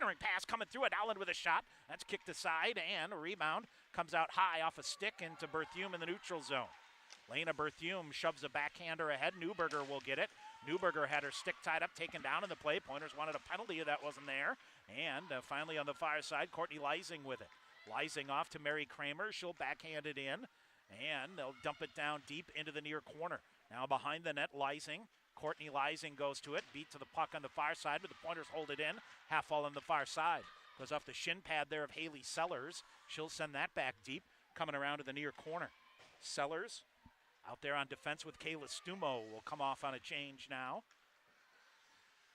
Centering pass coming through. Adalan with a shot. That's kicked aside, and a rebound comes out high off a stick into Berthume in the neutral zone. Lena Berthume shoves a backhander ahead. Newberger will get it. Newberger had her stick tied up, taken down in the play. Pointers wanted a penalty that wasn't there. And finally on the far side, Courtney Leising with it. Leising off to Mary Kramer. She'll backhand it in, and they'll dump it down deep into the near corner. Now behind the net, Leising. Courtney Leising goes to it, beat to the puck on the far side, but the Pointers hold it in. Half fall on the far side. Goes off the shin pad there of Haley Sellers. She'll send that back deep, coming around to the near corner. Sellers out there on defense with Kayla Stumo will come off on a change now.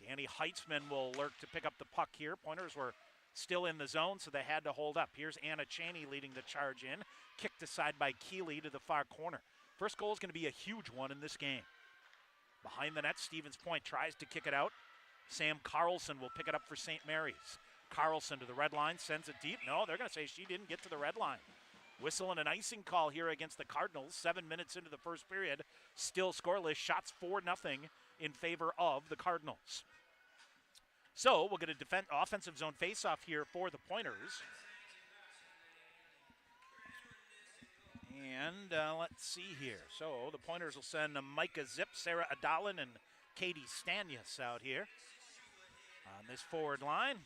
Danny Heitzman will lurk to pick up the puck here. Pointers were still in the zone, so they had to hold up. Here's Anna Chaney leading the charge in. Kicked aside by Keeley to the far corner. First goal is going to be a huge one in this game. Behind the net, Stevens Point tries to kick it out. Sam Carlson will pick it up for St. Mary's. Carlson to the red line, sends it deep. No, they're going to say she didn't get to the red line. Whistle and an icing call here against the Cardinals. 7 minutes into the first period. Still scoreless. Shots 4-0 in favor of the Cardinals. So we'll get a offensive zone faceoff here for the Pointers. And let's see here. So the Pointers will send Micah Zip, Sarah Adalan, and Katie Stanius out here on this forward line.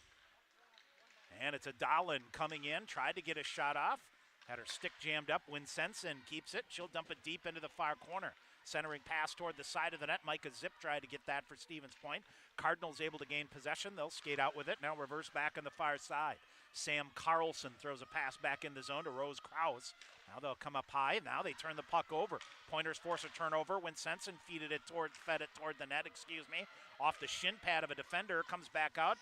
And it's Adalan coming in, tried to get a shot off. Had her stick jammed up. Winsensen keeps it. She'll dump it deep into the far corner. Centering pass toward the side of the net. Micah Zip tried to get that for Stevens Point. Cardinals able to gain possession. They'll skate out with it. Now reverse back on the far side. Sam Carlson throws a pass back in the zone to Rose Krause. Now they'll come up high. Now they turn the puck over. Pointers force a turnover. Winsensen fed it toward the net, off the shin pad of a defender. Comes back out.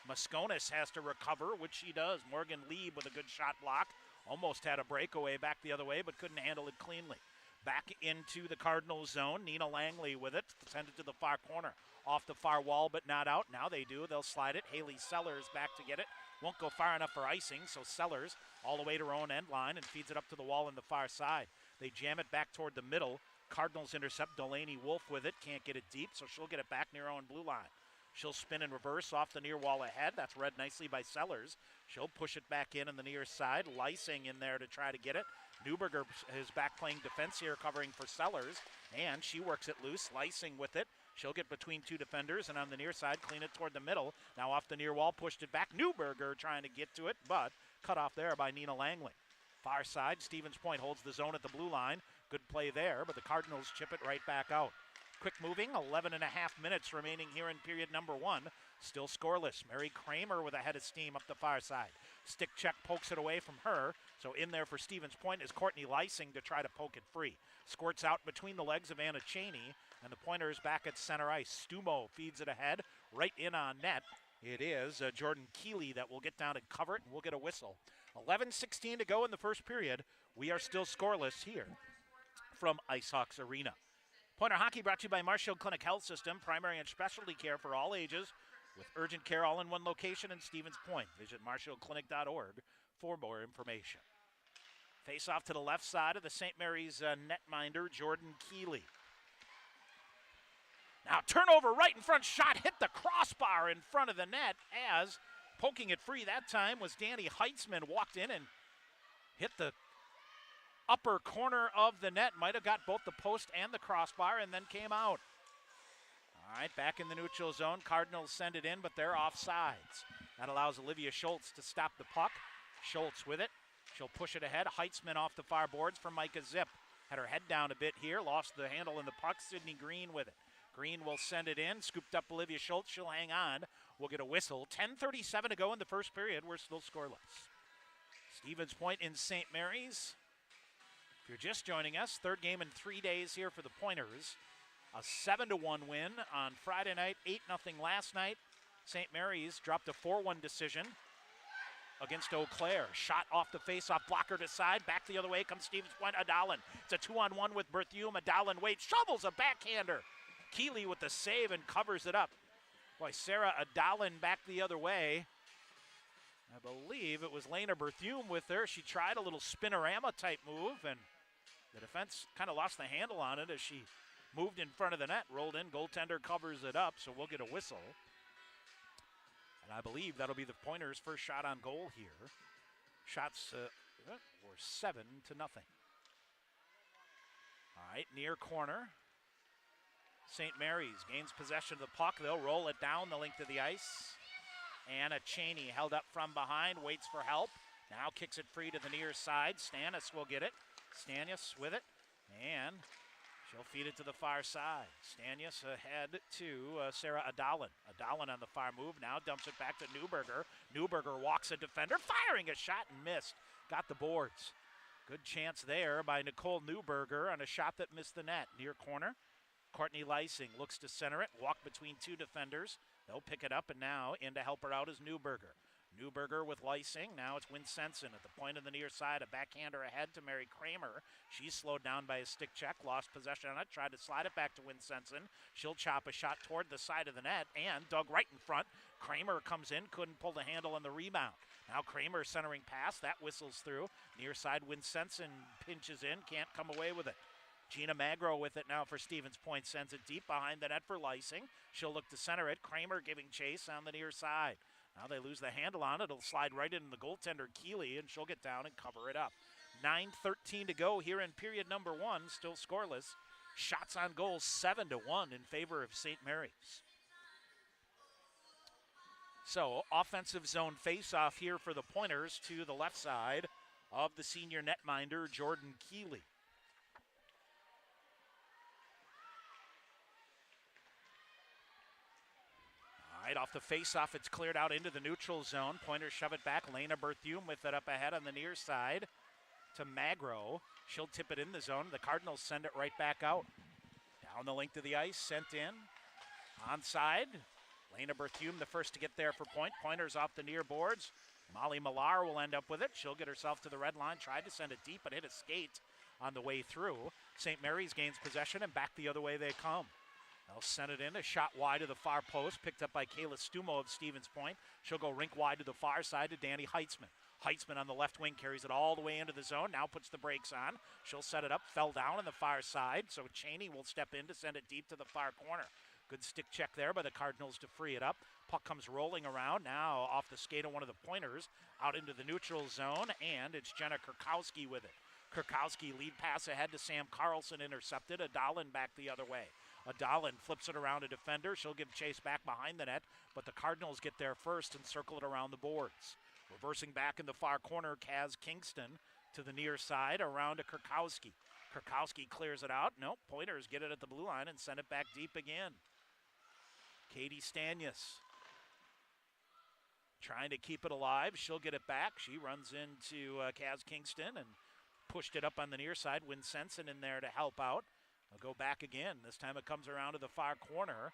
Mosconis has to recover, which she does. Morgan Lieb with a good shot block. Almost had a breakaway back the other way, but couldn't handle it cleanly. Back into the Cardinals zone. Nina Langley with it. Send it to the far corner. Off the far wall, but not out. Now they do. They'll slide it. Haley Sellers back to get it. Won't go far enough for icing, so Sellers all the way to her own end line and feeds it up to the wall on the far side. They jam it back toward the middle. Cardinals intercept. Delaney Wolf with it. Can't get it deep, so she'll get it back near her own blue line. She'll spin in reverse off the near wall ahead. That's read nicely by Sellers. She'll push it back in on the near side. Leising in there to try to get it. Newberger is back playing defense here, covering for Sellers. And she works it loose. Leising with it. She'll get between two defenders and on the near side, clean it toward the middle. Now off the near wall, pushed it back. Newberger trying to get to it, but cut off there by Nina Langley. Far side, Stevens Point holds the zone at the blue line. Good play there, but the Cardinals chip it right back out. Quick moving, 11 and a half minutes remaining here in period number one. Still scoreless. Mary Kramer with a head of steam up the far side. Stick check pokes it away from her. So in there for Stevens Point is Courtney Leising to try to poke it free. Squirts out between the legs of Anna Chaney, and the Pointers back at center ice. Stumo feeds it ahead, right in on net. It is Jordan Keeley that will get down and cover it, and we'll get a whistle. 11:16 to go in the first period. We are still scoreless here from IceHawks Arena. Pointer Hockey brought to you by Marshfield Clinic Health System, primary and specialty care for all ages, with urgent care all in one location in Stevens Point. Visit marshfieldclinic.org for more information. Face off to the left side of the St. Mary's netminder, Jordan Keeley. Now turnover right in front, shot hit the crossbar in front of the net as poking it free that time was Danny Heitzman. Walked in and hit the upper corner of the net. Might have got both the post and the crossbar and then came out. All right, back in the neutral zone. Cardinals send it in, but they're offsides. That allows Olivia Schultz to stop the puck. Schultz with it. She'll push it ahead. Heitzman off the far boards for Micah Zip. Had her head down a bit here. Lost the handle in the puck. Sydney Green with it. Green will send it in. Scooped up Olivia Schultz. She'll hang on. We'll get a whistle. 10:37 to go in the first period. We're still scoreless. Stevens Point in St. Mary's. If you're just joining us, third game in 3 days here for the Pointers. A 7-1 win on Friday night, 8-0 last night. St. Mary's dropped a 4-1 decision against Eau Claire. Shot off the face-off, blocker to side. Back the other way comes Stevens Point. Adalan. It's a 2-on-1 with Berthume. Adalan waits, shovels a backhander. Keeley with the save and covers it up. Boy, Sarah Adalan back the other way. I believe it was Lena Berthume with her. She tried a little spinorama type move, and the defense kind of lost the handle on it as she moved in front of the net, rolled in. Goaltender covers it up, so we'll get a whistle. And I believe that'll be the Pointers' first shot on goal here. Shots were 7-0. All right, near corner. St. Mary's gains possession of the puck. They'll roll it down the length of the ice. Anna Cheney held up from behind, waits for help. Now kicks it free to the near side. Stannis will get it. Stannis with it, and she'll feed it to the far side. Stannis ahead to Sarah Adalin. Adalin on the far move, now dumps it back to Newberger. Newberger walks a defender, firing a shot and missed. Got the boards. Good chance there by Nicole Newberger on a shot that missed the net. Near corner, Courtney Lysing looks to center it, walk between two defenders. They'll pick it up, and now in to help her out is Newberger. Newberger with Lysing. Now it's Winsenson at the point of the near side. A backhander ahead to Mary Kramer. She's slowed down by a stick check. Lost possession on it. Tried to slide it back to Winsenson. She'll chop a shot toward the side of the net and dug right in front. Kramer comes in. Couldn't pull the handle on the rebound. Now Kramer centering pass. That whistles through. Near side Winsenson pinches in. Can't come away with it. Gina Magro with it now for Stevens Point. Sends it deep behind the net for Lysing. She'll look to center it. Kramer giving chase on the near side. Now they lose the handle on it. It'll slide right into the goaltender, Keeley, and she'll get down and cover it up. 9:13 to go here in period number 1. Still scoreless. Shots on goal 7-1 in favor of St. Mary's. So offensive zone face-off here for the Pointers to the left side of the senior netminder, Jordan Keeley. All right, off the face-off, it's cleared out into the neutral zone. Pointers shove it back. Lena Berthume with it up ahead on the near side to Magro. She'll tip it in the zone. The Cardinals send it right back out. Down the length of the ice, sent in. Onside. Lena Berthume the first to get there for point. Pointers off the near boards. Molly Millar will end up with it. She'll get herself to the red line. Tried to send it deep, but hit a skate on the way through. St. Mary's gains possession, and back the other way they come. They'll send it in, a shot wide to the far post, picked up by Kayla Stumo of Stevens Point. She'll go rink wide to the far side to Danny Heitzman. Heitzman on the left wing carries it all the way into the zone, now puts the brakes on. She'll set it up, fell down on the far side, so Cheney will step in to send it deep to the far corner. Good stick check there by the Cardinals to free it up. Puck comes rolling around, now off the skate of one of the Pointers, out into the neutral zone, and it's Jenna Kurkowski with it. Kurkowski lead pass ahead to Sam Carlson, intercepted. Adalin back the other way. Adalin flips it around a defender. She'll give chase back behind the net, but the Cardinals get there first and circle it around the boards. Reversing back in the far corner, Kaz Kingston to the near side, around to Kurkowski. Kurkowski clears it out. Nope, Pointers get it at the blue line and send it back deep again. Katie Stanyas trying to keep it alive. She'll get it back. She runs into Kaz Kingston and pushed it up on the near side. Winsenson in there to help out. They'll go back again. This time it comes around to the far corner.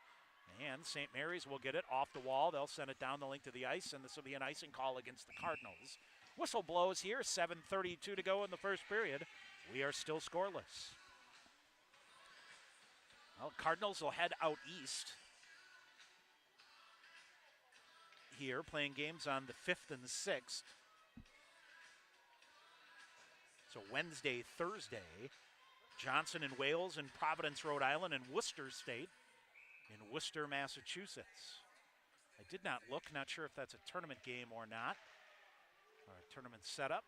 And St. Mary's will get it off the wall. They'll send it down the length of the ice, and this will be an icing call against the Cardinals. Whistle blows here. 7:32 to go in the first period. We are still scoreless. Well, Cardinals will head out east here, playing games on the 5th and 6th. So Wednesday, Thursday, Johnson in Wales and Providence, Rhode Island, and Worcester State in Worcester, Massachusetts. I did not look, not sure if that's a tournament game or not, or a tournament setup.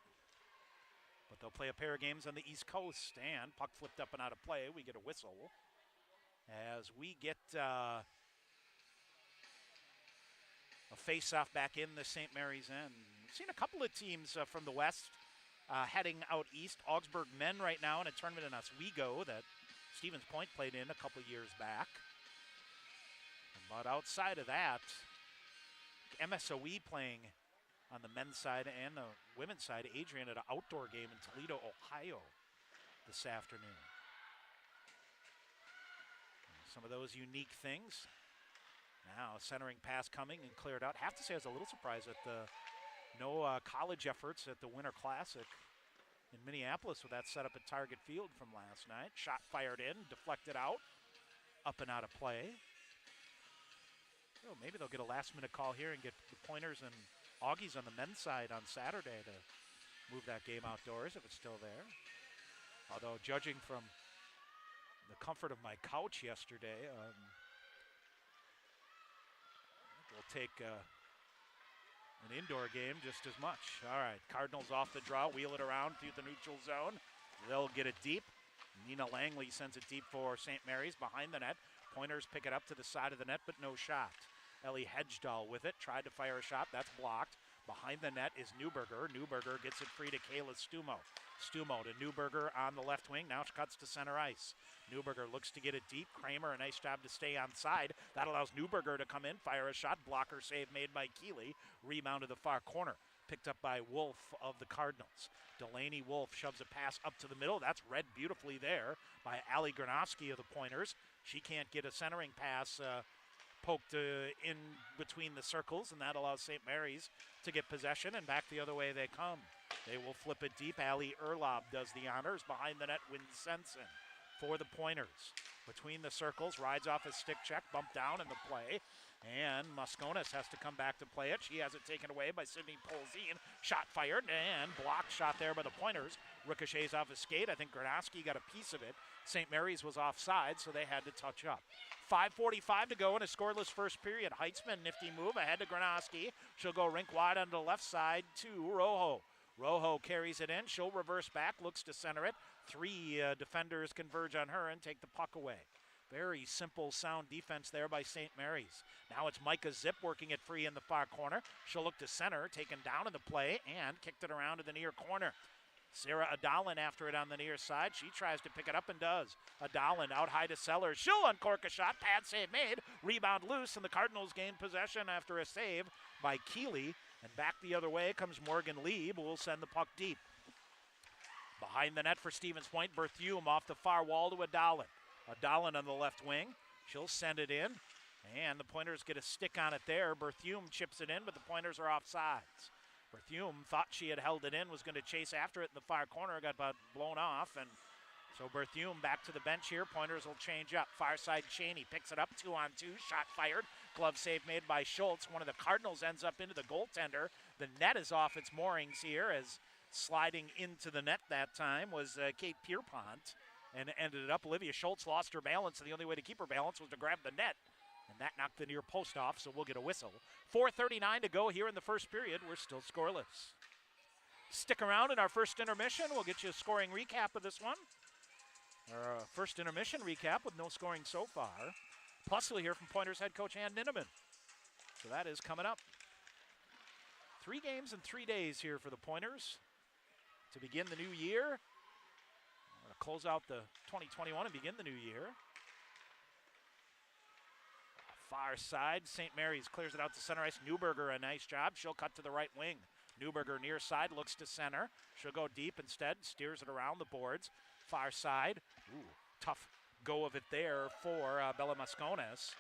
But they'll play a pair of games on the East Coast, and puck flipped up and out of play. We get a whistle as we get a face-off back in the St. Mary's end. We've seen a couple of teams from the West heading out east. Augsburg men right now in a tournament in Oswego that Stevens Point played in a couple years back. But outside of that, MSOE playing on the men's side and the women's side. Adrian at an outdoor game in Toledo, Ohio this afternoon. Some of those unique things. Now centering pass coming and cleared out. Have to say I was a little surprised at the no college efforts at the Winter Classic in Minneapolis with that setup at Target Field from last night. Shot fired in, deflected out, up and out of play. So maybe they'll get a last-minute call here and get the Pointers and Augies on the men's side on Saturday to move that game outdoors if it's still there. Although judging from the comfort of my couch yesterday, we'll take An indoor game just as much. All right, Cardinals off the draw, wheel it around through the neutral zone. They'll get it deep. Nina Langley sends it deep for St. Mary's behind the net. Pointers pick it up to the side of the net, but no shot. Ellie Hedgedahl with it, tried to fire a shot, that's blocked. Behind the net is Newberger. Newberger gets it free to Kayla Stumo. Stumo to Newberger on the left wing, now she cuts to center ice. Newberger looks to get it deep. Kramer, a nice job to stay on side. That allows Newberger to come in, fire a shot, blocker save made by Keeley. Rebound to the far corner, picked up by Wolf of the Cardinals. Delaney Wolf shoves a pass up to the middle. That's read beautifully there by Allie Granowski of the Pointers. She can't get a centering pass poked in between the circles, and that allows St. Mary's to get possession, and back the other way they come. They will flip it deep. Allie Erlob does the honors. Behind the net, Winsenson for the Pointers. Between the circles, rides off a stick check, bumped down in the play, and Mosconis has to come back to play it. She has it taken away by Sydney Polzine. Shot fired, and blocked shot there by the Pointers. Ricochets off his skate. I think Granowski got a piece of it. St. Mary's was offside, so they had to touch up. 5:45 to go in a scoreless first period. Heitzman, nifty move ahead to Granowski. She'll go rink wide on the left side to Rojo. Rojo carries it in. She'll reverse back, looks to center it. Three defenders converge on her and take the puck away. Very simple, sound defense there by St. Mary's. Now it's Micah Zip working it free in the far corner. She'll look to center, taken down in the play, and kicked it around to the near corner. Sarah Adalin after it on the near side. She tries to pick it up and does. Adalin out high to Sellers. She'll uncork a shot. Pad save made. Rebound loose, and the Cardinals gain possession after a save by Keeley. And back the other way comes Morgan Lieb, who will send the puck deep. Behind the net for Stevens Point, Berthume off the far wall to Adalin. Adalin on the left wing. She'll send it in, and the Pointers get a stick on it there. Berthume chips it in, but the Pointers are offsides. Berthume thought she had held it in, was going to chase after it in the far corner, got about blown off, and so Berthume back to the bench here. Pointers will change up. Far side, Cheney picks it up, 2-on-2, shot fired. Glove save made by Schultz. One of the Cardinals ends up into the goaltender. The net is off its moorings here, as sliding into the net that time was Kate Pierpont, and ended up. Olivia Schultz lost her balance, and the only way to keep her balance was to grab the net. And that knocked the near post off, so we'll get a whistle. 4:39 to go here in the first period. We're still scoreless. Stick around in our first intermission. We'll get you a scoring recap of this one. Our first intermission recap with no scoring so far. Plus, we'll hear from Pointers head coach Ann Ninneman. So that is coming up. 3 games in 3 days here for the Pointers to begin the new year. To close out the 2021 and begin the new year. Far side, St. Mary's clears it out to center ice. Newberger, a nice job. She'll cut to the right wing. Newberger near side, looks to center. She'll go deep instead, steers it around the boards. Far side, tough go of it there for Bella Mosconis.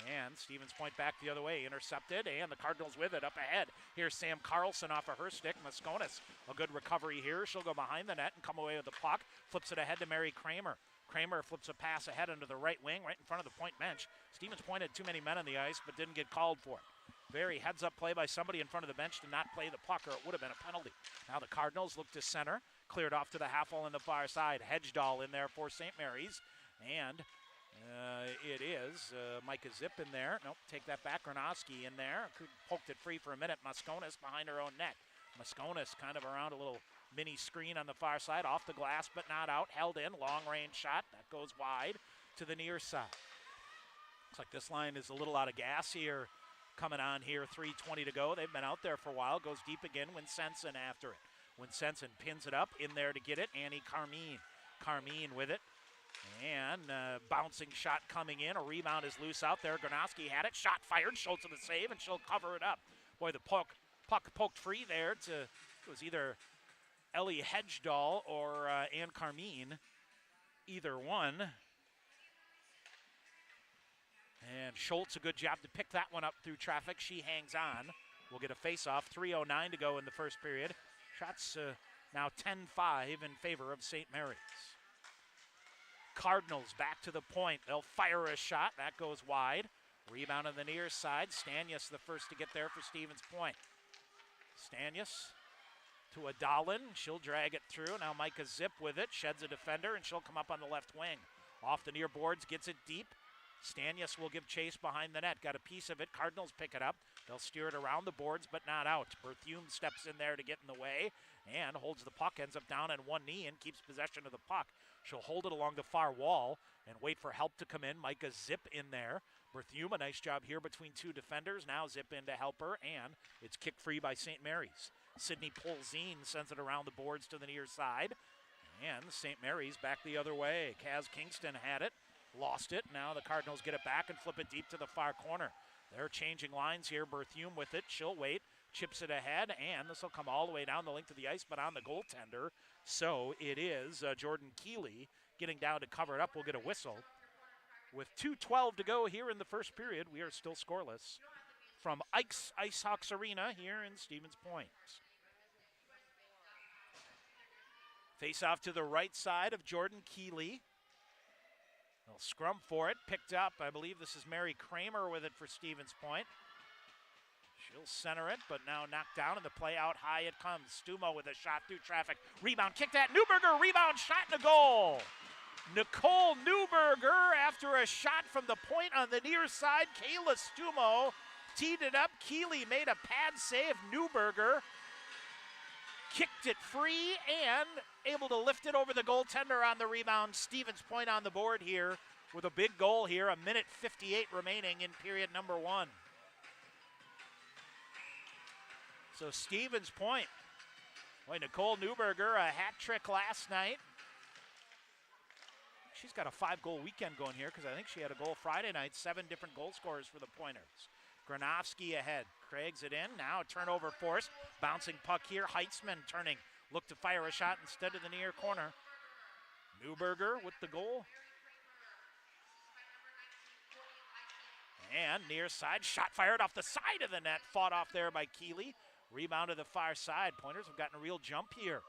And Stevens Point back the other way, intercepted, and the Cardinals with it up ahead. Here's Sam Carlson off of her stick. Mosconis, a good recovery here. She'll go behind the net and come away with the puck. Flips it ahead to Mary Kramer. Kramer flips a pass ahead into the right wing, right in front of the Point bench. Stevens Point had too many men on the ice, but didn't get called for it. Very heads-up play by somebody in front of the bench to not play the puck, or it would have been a penalty. Now the Cardinals look to center, cleared off to the half wall in the far side. Hedgedahl in there for St. Mary's, and it is Micah Zip in there. Nope, take that back. Granowski in there. Poked it free for a minute. Mosconis behind her own net. Mosconis kind of around a little mini screen on the far side. Off the glass, but not out. Held in. Long-range shot. That goes wide to the near side. Looks like this line is a little out of gas here. Coming on here, 3:20 to go. They've been out there for a while. Goes deep again. Winsenson after it. Winsenson pins it up in there to get it. Annie Carmine. Carmine with it. And bouncing shot coming in. A rebound is loose out there. Granowski had it. Shot fired. Schultz with the save, and she'll cover it up. Boy, the puck poked free there to, it was either Ellie Hedgedahl or Ann Carmine. Either one. And Schultz, a good job to pick that one up through traffic. She hangs on. We'll get a face-off. 3:09 to go in the first period. Shots now 10-5 in favor of St. Mary's. Cardinals back to the point. They'll fire a shot. That goes wide. Rebound on the near side. Stanius the first to get there for Stevens Point. Stanius to Adalin. She'll drag it through. Now Micah Zip with it. Sheds a defender, and she'll come up on the left wing. Off the near boards, gets it deep. Stanius will give chase behind the net. Got a piece of it. Cardinals pick it up. They'll steer it around the boards, but not out. Berthume steps in there to get in the way and holds the puck, ends up down on one knee and keeps possession of the puck. She'll hold it along the far wall and wait for help to come in. Micah Zip in there. Berthume, a nice job here between two defenders. Now Zip in to help her, and it's kicked free by St. Mary's. Sydney Polzine sends it around the boards to the near side, and St. Mary's back the other way. Kaz Kingston had it, lost it. Now the Cardinals get it back and flip it deep to the far corner. They're changing lines here. Berthume with it. She'll wait, chips it ahead, and this will come all the way down the length of the ice, but on the goaltender. So it is Jordan Keeley getting down to cover it up. We'll get a whistle. With 2:12 to go here in the first period, we are still scoreless from Ike's Ice Hawks Arena here in Stevens Point. Face off to the right side of Jordan Keeley. They'll scrum for it, picked up. I believe this is Mary Kramer with it for Stevens Point. She'll center it, but now knocked down, and the play out high it comes. Stumo with a shot through traffic. Rebound, kicked at Newberger, rebound, shot, and a goal. Nicole Newberger, after a shot from the point on the near side, Kayla Stumo teed it up. Keeley made a pad save. Newberger kicked it free and able to lift it over the goaltender on the rebound. Stevens Point on the board here with a big goal here. 1:58 remaining in period number one. So Stevens Point, boy, Nicole Newberger, a hat trick last night. She's got a 5-goal weekend going here because I think she had a goal Friday night. 7 different goal scorers for the Pointers. Granofsky ahead. Craigs it in. Now turnover forced. Bouncing puck here. Heitzman turning. Look to fire a shot instead of the near corner. Newberger with the goal. And near side. Shot fired off the side of the net. Fought off there by Keeley. Rebound to the far side. Pointers have gotten a real jump here.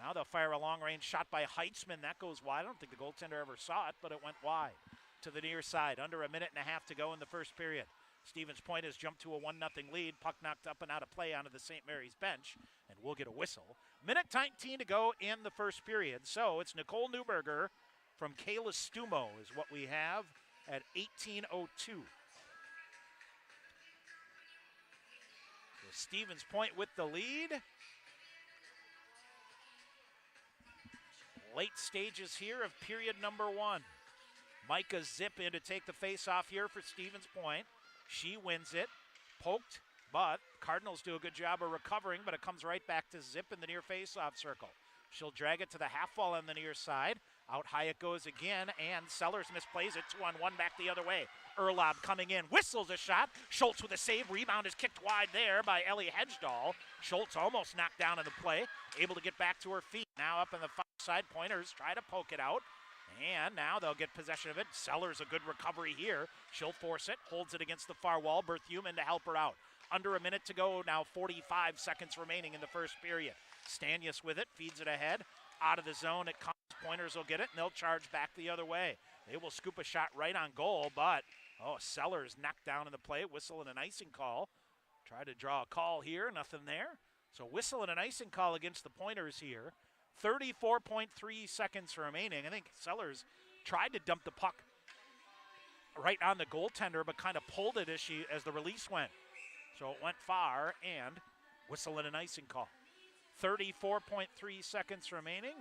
Now they'll fire a long-range shot by Heitzman. That goes wide. I don't think the goaltender ever saw it, but it went wide to the near side. Under a minute and a half to go in the first period. Stevens Point has jumped to a 1-0 lead. Puck knocked up and out of play onto the St. Mary's bench, and we'll get a whistle. Minute 19 to go in the first period. So it's Nicole Newberger from Kayla Stumo is what we have at 18:02. So Stevens Point with the lead. Late stages here of period number one. Micah Zip in to take the face-off here for Stevens Point. She wins it, poked, but Cardinals do a good job of recovering, but it comes right back to Zip in the near face-off circle. She'll drag it to the half wall on the near side. Out high it goes again, and Sellers misplays it. 2-on-1 back the other way. Erlob coming in, whistles a shot. Schultz with a save. Rebound is kicked wide there by Ellie Hedgedahl. Schultz almost knocked down in the play, able to get back to her feet. Now up in the far side, Pointers try to poke it out, and now they'll get possession of it. Sellers a good recovery here. She'll force it, holds it against the far wall. Berthume in to help her out. Under a minute to go now, 45 seconds remaining in the first period. Stanius with it, feeds it ahead. Out of the zone it comes. Pointers will get it, and they'll charge back the other way. They will scoop a shot right on goal, but Sellers knocked down in the play. Whistle and an icing call. Try to draw a call here, nothing there. So whistle and an icing call against the Pointers here. 34.3 seconds remaining. I think Sellers tried to dump the puck right on the goaltender, but kind of pulled it as the release went. So it went far, and whistle and an icing call. 34.3 seconds remaining.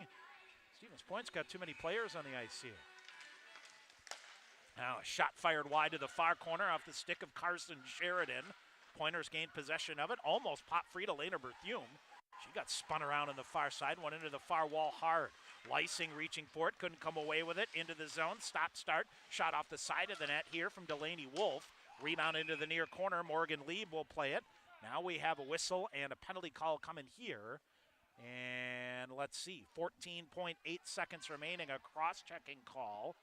Stevens Point's got too many players on the ice here. Now a shot fired wide to the far corner off the stick of Carson Sheridan. Pointers gained possession of it. Almost popped free to Lena Berthume. She got spun around on the far side, went into the far wall hard. Lysing reaching for it, couldn't come away with it. Into the zone, stop, start. Shot off the side of the net here from Delaney Wolf. Rebound into the near corner. Morgan Lieb will play it. Now we have a whistle and a penalty call coming here. And let's see, 14.8 seconds remaining. A cross-checking call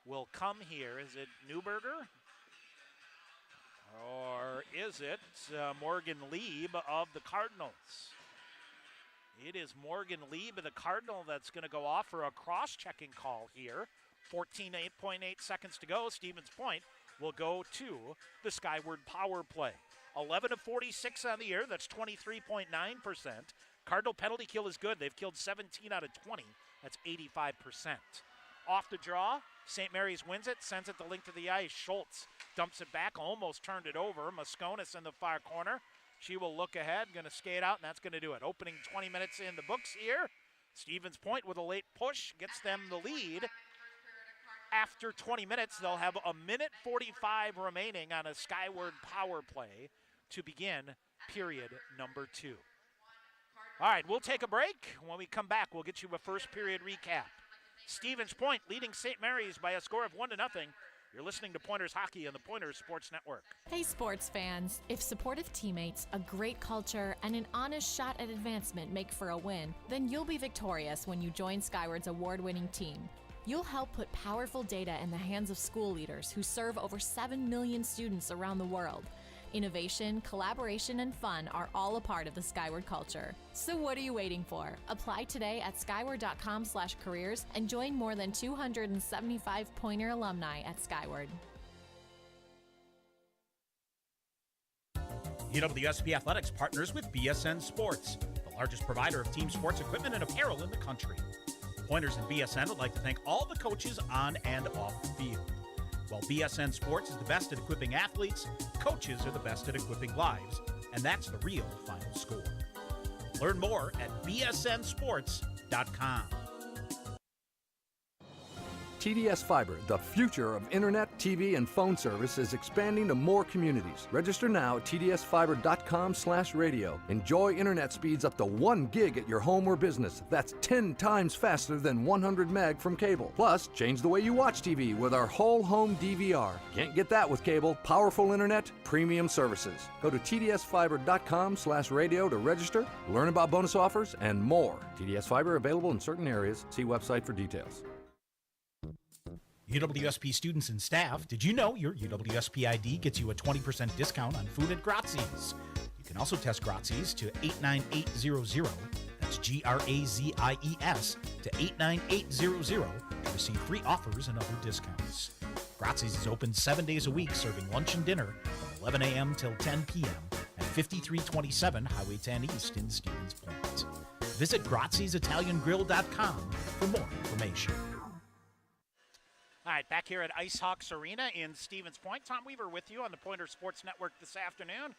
will come here. Is it Newberger? Or is it Morgan Lieb of the Cardinals? It is Morgan Lieb of the Cardinal that's going to go off for a cross-checking call here. 14.8 seconds to go. Stevens Point will go to the Skyward power play. 11 of 46 on the year. That's 23.9%. Cardinal penalty kill is good. They've killed 17 out of 20. That's 85%. Off the draw, St. Mary's wins it, sends it the length of the ice. Schultz dumps it back, almost turned it over. Mosconis in the far corner. She will look ahead, going to skate out, and that's going to do it. Opening 20 minutes in the books here. Stevens Point with a late push gets them the lead. After 20 minutes, they'll have a minute 45 remaining on a Skyward power play to begin period number 2. All right, we'll take a break. When we come back, we'll get you a first period recap. Stevens Point leading St. Mary's by a score of 1-0. You're listening to Pointers Hockey on the Pointers Sports Network. Hey sports fans, if supportive teammates, a great culture, and an honest shot at advancement make for a win, then you'll be victorious when you join Skyward's award-winning team. You'll help put powerful data in the hands of school leaders who serve over 7 million students around the world. Innovation, collaboration, and fun are all a part of the Skyward culture. So what are you waiting for? Apply today at skyward.com/careers and join more than 275 Pointer alumni at Skyward. UWSP Athletics partners with BSN Sports, the largest provider of team sports equipment and apparel in the country. Pointers and BSN would like to thank all the coaches on and off the field. While BSN Sports is the best at equipping athletes, coaches are the best at equipping lives, and that's the real final score. Learn more at bsnsports.com. TDS Fiber, the future of internet, TV, and phone service, is expanding to more communities. Register now at tdsfiber.com/radio. Enjoy internet speeds up to 1 gig at your home or business. That's 10 times faster than 100 meg from cable. Plus, change the way you watch TV with our whole home DVR. Can't get that with cable. Powerful internet, premium services. Go to tdsfiber.com/radio to register, learn about bonus offers, and more. TDS Fiber available in certain areas. See website for details. UWSP students and staff, did you know your UWSP ID gets you a 20% discount on food at Grazzi's? You can also test Grazzi's to 89800, that's GRAZIES, to 89800 to receive free offers and other discounts. Grazzi's is open 7 days a week, serving lunch and dinner from 11 a.m. till 10 p.m. at 5327 Highway 10 East in Stevens Point. Visit Grazzi'sItalianGrill.com for more information. All right, back here at Ice Hawks Arena in Stevens Point. Tom Weaver with you on the Pointer Sports Network this afternoon.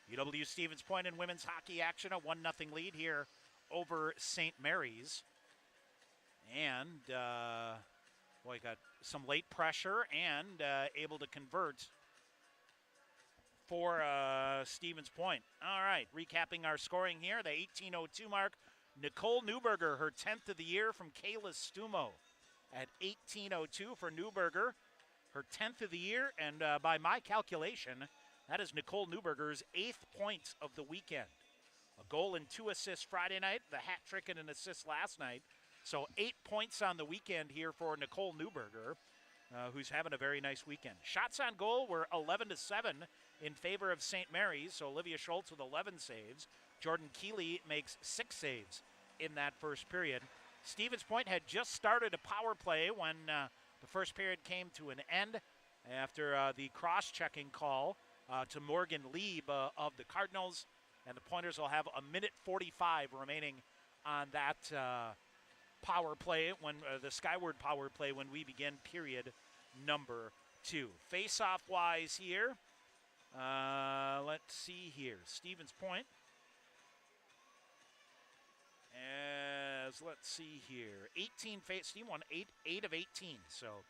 UW Stevens Point in women's hockey action, a 1-0 lead here over St. Mary's. And, boy, got some late pressure and able to convert for Stevens Point. All right, recapping our scoring here, the 18:02 mark. Nicole Newberger, her 10th of the year from Kayla Stumo. At 18:02 for Newberger, her 10th of the year, and by my calculation, that is Nicole Newberger's 8th point of the weekend. A goal and 2 assists Friday night, the hat trick and an assist last night. So 8 points on the weekend here for Nicole Newberger, who's having a very nice weekend. Shots on goal were 11-7 in favor of St. Mary's, so Olivia Schultz with 11 saves. Jordan Keeley makes 6 saves in that first period. Stevens Point had just started a power play when the first period came to an end after the cross-checking call to Morgan Lieb of the Cardinals, and the Pointers will have a minute 45 remaining on that power play, when the Skyward power play, when we begin period number 2. Face-off-wise here, let's see here. Stevens Point. Let's see here. 18 Steve won 8 of 18, so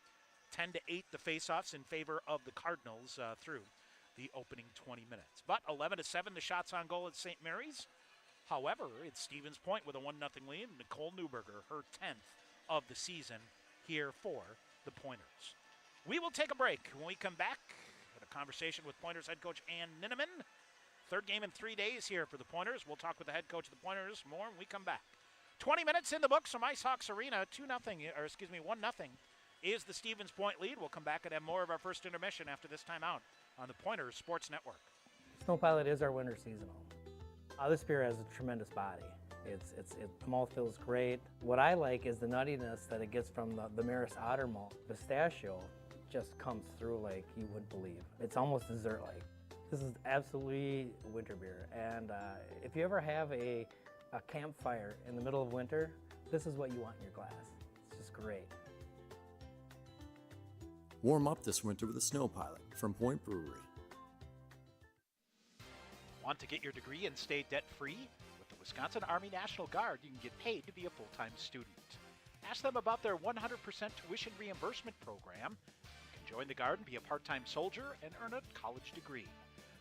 10-8 the face-offs in favor of the Cardinals through the opening 20 minutes. But 11-7 the shots on goal at St. Mary's. However, it's Stevens Point with a 1-0 lead. Nicole Newberger, her 10th of the season here for the Pointers. We will take a break. When we come back, with a conversation with Pointers head coach Ann Ninneman. Third game in 3 days here for the Pointers. We'll talk with the head coach of the Pointers more when we come back. 20 minutes in the books from Ice Hawks Arena. 1-0 is the Stevens Point lead. We'll come back and have more of our first intermission after this timeout on the Pointers Sports Network. Snow Pilot is our winter seasonal. This beer has a tremendous body. The malt feels great. What I like is the nuttiness that it gets from the Maris Otter malt. Pistachio just comes through like you wouldn't believe. It's almost dessert-like. This is absolutely winter beer, and if you ever have a campfire in the middle of winter, this is what you want in your glass. It's just great. Warm up this winter with a snow pilot from Point Brewery. Want to get your degree and stay debt-free? With the Wisconsin Army National Guard, you can get paid to be a full-time student. Ask them about their 100% tuition reimbursement program. You can join the Guard and be a part-time soldier and earn a college degree.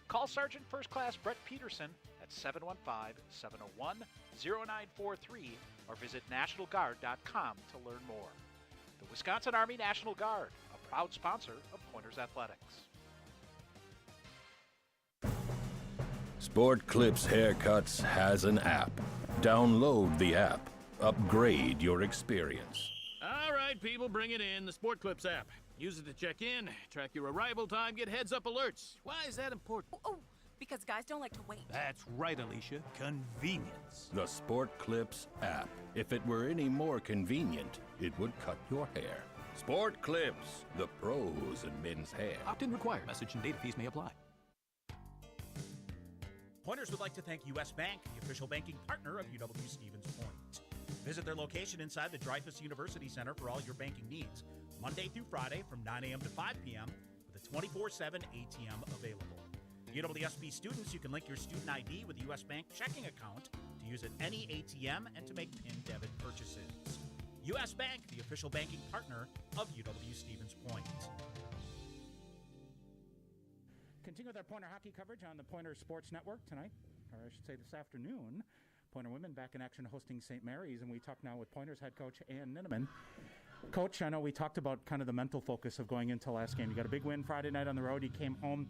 Call Sergeant First Class Brett Peterson at 715-701-0943 or visit nationalguard.com to learn more. The Wisconsin Army National Guard, a proud sponsor of Pointers Athletics. Sport Clips Haircuts has an app. Download the app. Upgrade your experience. All right, people, bring it in. The Sport Clips app. Use it to check in, track your arrival time, get heads-up alerts. Why is that important? Oh, because guys don't like to wait. That's right, Alicia. Convenience. The Sport Clips app. If it were any more convenient, it would cut your hair. Sport Clips, the pros in men's hair. Opt-in required. Message and data fees may apply. Pointers would like to thank U.S. Bank, the official banking partner of UW-Stevens Point. Visit their location inside the Dreyfus University Center for all your banking needs, Monday through Friday from 9 a.m. to 5 p.m. with a 24/7 ATM available. UWSP students, you can link your student ID with a U.S. Bank checking account to use at any ATM and to make PIN debit purchases. U.S. Bank, the official banking partner of UW-Stevens Point. Continue with our Pointer hockey coverage on the Pointer Sports Network tonight, or I should say this afternoon. Pointer women back in action hosting St. Mary's, and we talk now with Pointer's head coach Ann Ninneman. Coach, I know we talked about kind of the mental focus of going into last game. You got a big win Friday night on the road. You came home,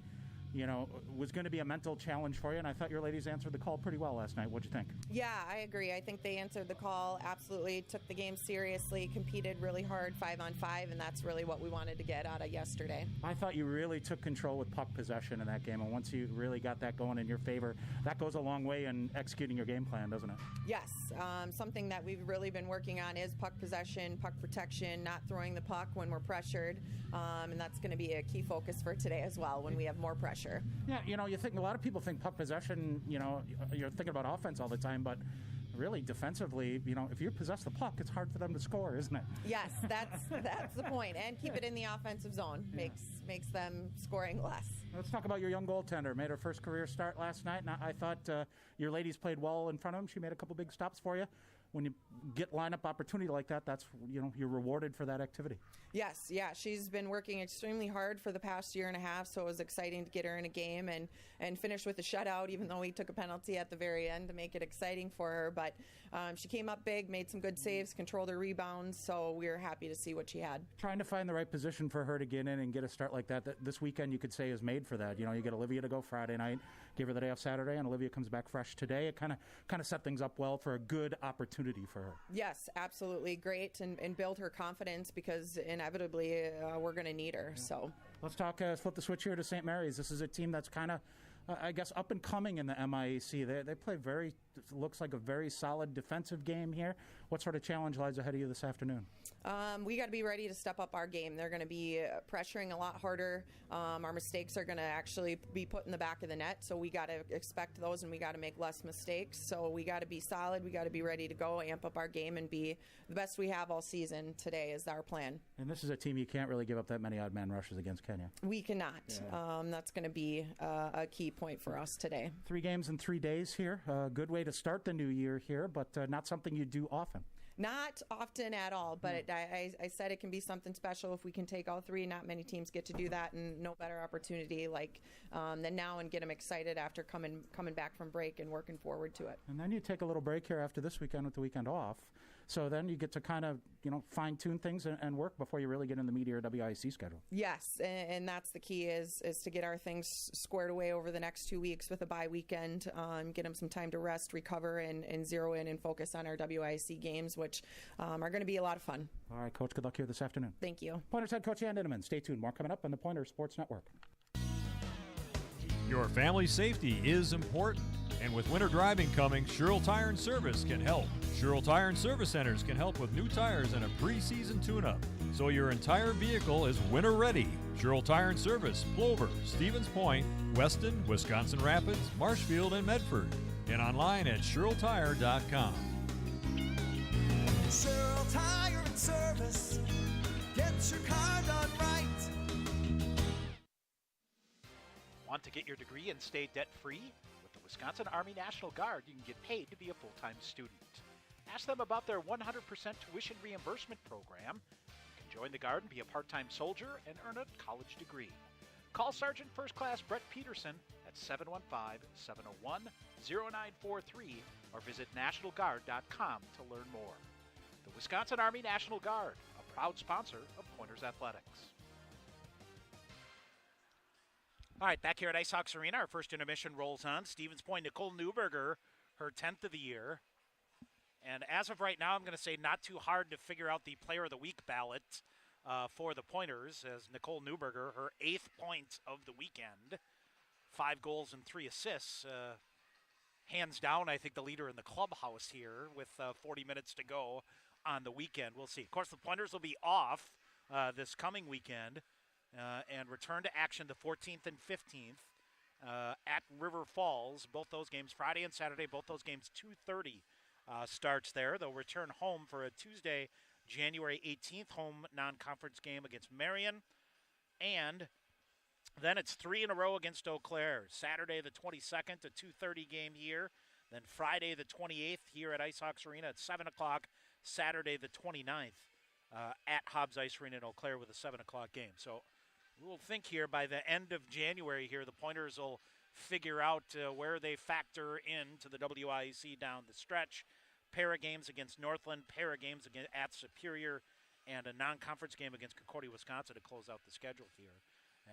you know, was going to be a mental challenge for you, and I thought your ladies answered the call pretty well last night. What'd you think? Yeah, I agree. I think they answered the call absolutely, took the game seriously, competed really hard 5-on-5, and that's really what we wanted to get out of yesterday. I thought you really took control with puck possession in that game, and once you really got that going in your favor, that goes a long way in executing your game plan, doesn't it? Yes, something that we've really been working on is puck possession, puck protection, not throwing the puck when we're pressured, and that's going to be a key focus for today as well when we have more pressure. Yeah, you know, you think a lot of people think puck possession, you know, you're thinking about offense all the time, but really defensively, you know, if you possess the puck, it's hard for them to score, isn't it? Yes, that's the point. And keep it in the offensive zone makes them scoring less. Let's talk about your young goaltender. Made her first career start last night, and I thought your ladies played well in front of him. She made a couple big stops for you. When you get lineup opportunity like that, that's, you know, you're rewarded for that activity. Yes, yeah, she's been working extremely hard for the past year and a half, so it was exciting to get her in a game and finish with a shutout, even though we took a penalty at the very end to make it exciting for her. But she came up big, made some good saves, controlled her rebounds, so we were happy to see what she had. Trying to find the right position for her to get in and get a start like that this weekend, you could say, is made for that. You know, you get Olivia to go Friday night, give her the day off Saturday, and Olivia comes back fresh today. It kind of set things up well for a good opportunity for her. Yes, absolutely. Great, and build her confidence because inevitably we're going to need her. So let's talk, flip the switch here to St. Mary's. This is a team that's kind of, I guess, up and coming in the MIAC. They play looks like a very solid defensive game here. What sort of challenge lies ahead of you this afternoon? We got to be ready to step up our game. They're going to be pressuring a lot harder. Our mistakes are going to actually be put in the back of the net, so we got to expect those, and we got to make less mistakes. So we got to be solid. We got to be ready to go, amp up our game, and be the best we have all season. Today is our plan. And this is a team you can't really give up that many odd man rushes against, can you? We cannot. Yeah. That's going to be a key point for us today. 3 games in 3 days here. A good way to start the new year here, but not something you do often. Not often at all, but I said it can be something special if we can take all 3. Not many teams get to do that, and no better opportunity than now, and get them excited after coming back from break and working forward to it. And then you take a little break here after this weekend with the weekend off. So then you get to kind of, you know, fine-tune things and work before you really get in the meat of your WIC schedule. Yes, and that's the key is to get our things squared away over the next 2 weeks with a bye weekend, get them some time to rest, recover, and zero in and focus on our WIC games, which are going to be a lot of fun. All right, Coach, good luck here this afternoon. Thank you. Pointers head coach Ann Ninneman. Stay tuned. More coming up on the Pointer Sports Network. Your family safety is important, and with winter driving coming, Sherrill Tire and Service can help. Sherrill Tire and Service Centers can help with new tires and a pre-season tune-up, so your entire vehicle is winter ready. Sherrill Tire and Service, Plover, Stevens Point, Weston, Wisconsin Rapids, Marshfield, and Medford, and online at SherrillTire.com. Sherrill Tire and Service, get your car done right. Want to get your degree and stay debt-free? With the Wisconsin Army National Guard, you can get paid to be a full-time student. Ask them about their 100% tuition reimbursement program. You can join the Guard and be a part-time soldier and earn a college degree. Call Sergeant First Class Brett Peterson at 715-701-0943 or visit nationalguard.com to learn more. The Wisconsin Army National Guard, a proud sponsor of Pointers Athletics. All right, back here at Ice Hawks Arena, our first intermission rolls on. Stevens Point, Nicole Newberger, her 10th of the year. And as of right now, I'm going to say not too hard to figure out the Player of the Week ballot for the Pointers, as Nicole Newberger, her 8th point of the weekend, 5 goals and 3 assists. Hands down, I think the leader in the clubhouse here with 40 minutes to go on the weekend. We'll see. Of course, the Pointers will be off this coming weekend and return to action the 14th and 15th at River Falls. Both those games, Friday and Saturday, both those games 2:30 starts there. They'll return home for a Tuesday, January 18th home non-conference game against Marion. And then it's 3 in a row against Eau Claire. Saturday the 22nd, a 2:30 game here. Then Friday the 28th here at Ice Hawks Arena at 7 o'clock. Saturday the 29th at Hobbs Ice Arena in Eau Claire with a 7 o'clock game. So we'll think here by the end of January here, the Pointers will figure out where they factor into the WIEC down the stretch. Pair of games against Northland, pair of games at Superior, and a non-conference game against Concordia, Wisconsin to close out the schedule here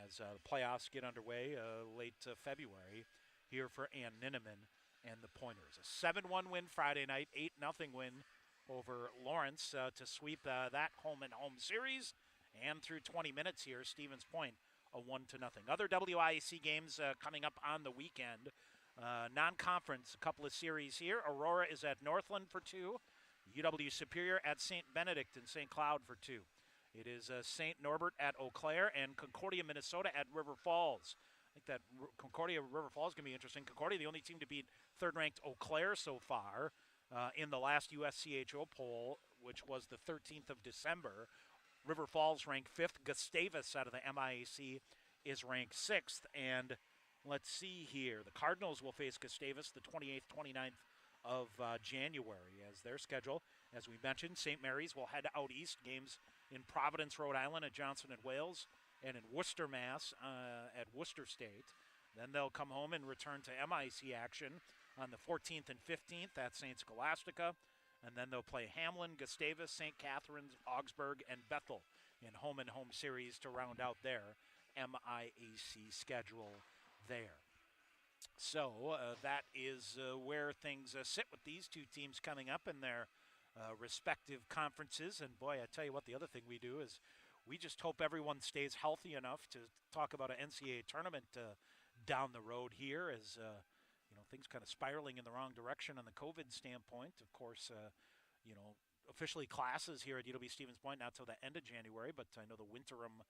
as the playoffs get underway late February here for Ann Ninneman and the Pointers. A 7-1 win Friday night, 8-0 win over Lawrence to sweep that home-and-home series. And through 20 minutes here, Stevens Point, a 1-0. Other WIEC games coming up on the weekend. Non-conference, a couple of series here. Aurora is at Northland for 2. UW Superior at St. Benedict and St. Cloud for 2. It is St. Norbert at Eau Claire and Concordia, Minnesota at River Falls. I think that Concordia River Falls is going to be interesting. Concordia, the only team to beat third-ranked Eau Claire so far in the last USCHO poll, which was the 13th of December. River Falls ranked 5th. Gustavus out of the MIAC is ranked 6th. And let's see here. The Cardinals will face Gustavus the 28th, 29th of January as their schedule. As we mentioned, St. Mary's will head out east. Games in Providence, Rhode Island at Johnson and Wales, and in Worcester, Mass at Worcester State. Then they'll come home and return to MIC action on the 14th and 15th at St. Scholastica. And then they'll play Hamlin, Gustavus, St. Catharines, Augsburg, and Bethel in home-and-home series to round out their MIAC schedule there. So that is where things sit with these two teams coming up in their respective conferences. And boy, I tell you what, the other thing we do is we just hope everyone stays healthy enough to talk about an NCAA tournament down the road here as things kind of spiraling in the wrong direction on the COVID standpoint. Of course, officially classes here at UW Stevens Point not till the end of January, but I know the winterim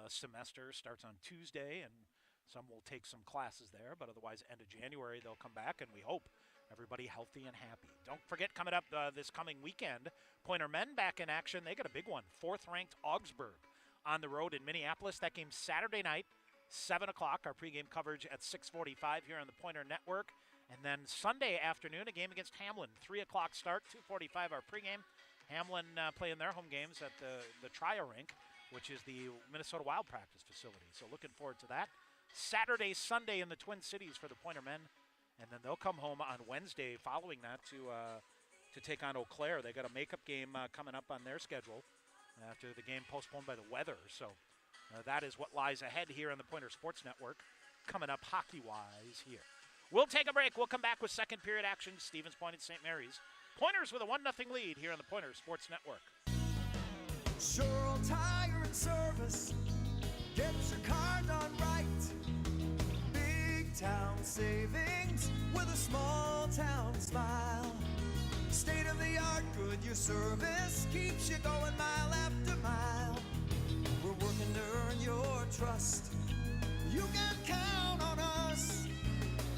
semester starts on Tuesday, and some will take some classes there, but otherwise end of January they'll come back, and we hope everybody healthy and happy. Don't forget, coming up this coming weekend, Pointer men back in action. They got a big one. 4th-ranked Augsburg on the road in Minneapolis. That game's Saturday night, 7 o'clock. Our pregame coverage at 6:45 here on the Pointer Network. And then Sunday afternoon, a game against Hamlin. 3 o'clock start, 2:45 our pregame. Hamlin playing their home games at the Trio Rink, which is the Minnesota Wild practice facility. So looking forward to that. Saturday, Sunday in the Twin Cities for the Pointer men. And then they'll come home on Wednesday following that to take on Eau Claire. They got a makeup game coming up on their schedule after the game postponed by the weather. So that is what lies ahead here on the Pointer Sports Network coming up hockey-wise here. We'll take a break. We'll come back with second period action. Stevens Point and St. Mary's. Pointers with a 1-0 lead here on the Pointer Sports Network. Sure Tire and Service gets your car done right. Big town savings with a small town smile. State of the art Goodyear service keeps you going mile after mile. We're working to earn your trust. You can count on us.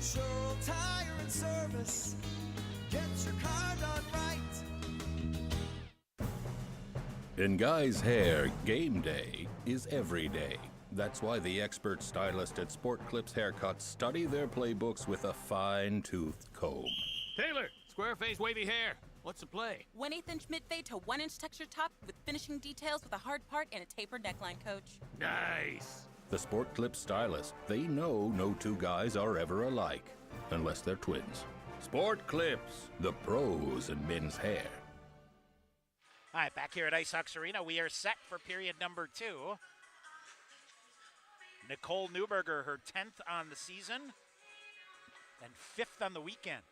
Sure Tire and Service gets your car done right. In Guy's Hair, game day is every day. That's why the expert stylist at Sport Clips Haircuts study their playbooks with a fine-toothed comb. Taylor, square-faced wavy hair. What's the play? 1/8 inch mid-fade to 1 inch texture top with finishing details with a hard part and a tapered neckline, coach. Nice. The Sport Clips stylist, they know no two guys are ever alike, unless they're twins. Sport Clips, the pros in men's hair. All right, back here at Ice Hawks Arena, we are set for period number 2. Nicole Newberger, her 10th on the season and 5th on the weekend,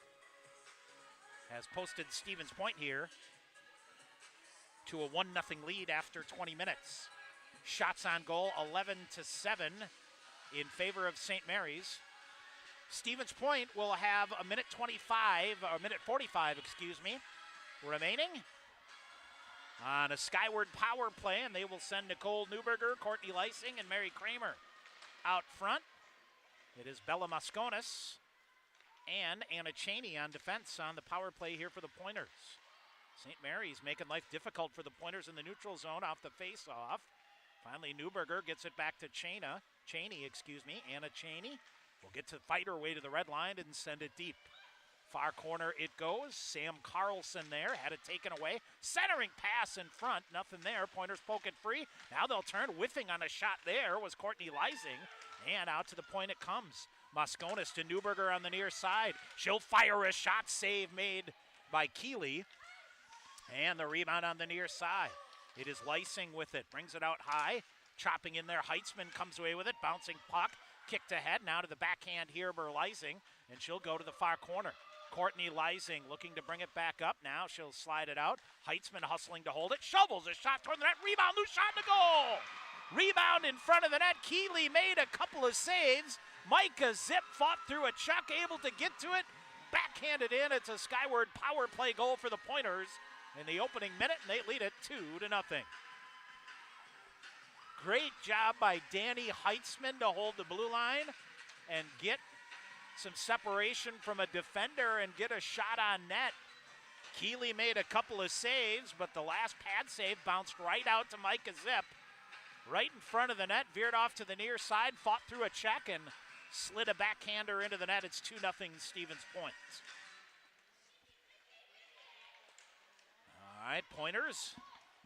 has posted Stevens Point here to a 1-0 lead after 20 minutes. Shots on goal, 11-7 in favor of St. Mary's. Stevens Point will have a minute 45 remaining on a skyward power play, and they will send Nicole Newberger, Courtney Lysing, and Mary Kramer out front. It is Bella Mosconis and Anna Cheney on defense on the power play here for the Pointers. St. Mary's making life difficult for the Pointers in the neutral zone off the face-off. Finally, Newberger gets it back to Anna Cheney will get to fight her way to the red line and send it deep. Far corner it goes. Sam Carlson there had it taken away. Centering pass in front, nothing there. Pointers poke it free. Now they'll turn. Whiffing on a shot there was Courtney Lysing. And out to the point it comes. Mosconis to Newberger on the near side. She'll fire a shot. Save made by Keeley. And the rebound on the near side. It is Lysing with it. Brings it out high. Chopping in there. Heitzman comes away with it. Bouncing puck. Kicked ahead. Now to the backhand here by Lysing. And she'll go to the far corner. Courtney Lysing looking to bring it back up. Now she'll slide it out. Heitzman hustling to hold it. Shovels a shot toward the net. Rebound. Loose shot to goal. Rebound in front of the net. Keeley made a couple of saves. Micah Zip fought through a chuck. Able to get to it. Backhanded in. It's a skyward power play goal for the Pointers in the opening minute, and they lead it 2-0. Great job by Danny Heitzman to hold the blue line and get some separation from a defender and get a shot on net. Keeley made a couple of saves, but the last pad save bounced right out to Micah Zip. Right in front of the net, veered off to the near side, fought through a check, and slid a backhander into the net. It's 2-0 Stevens Point. All right, Pointers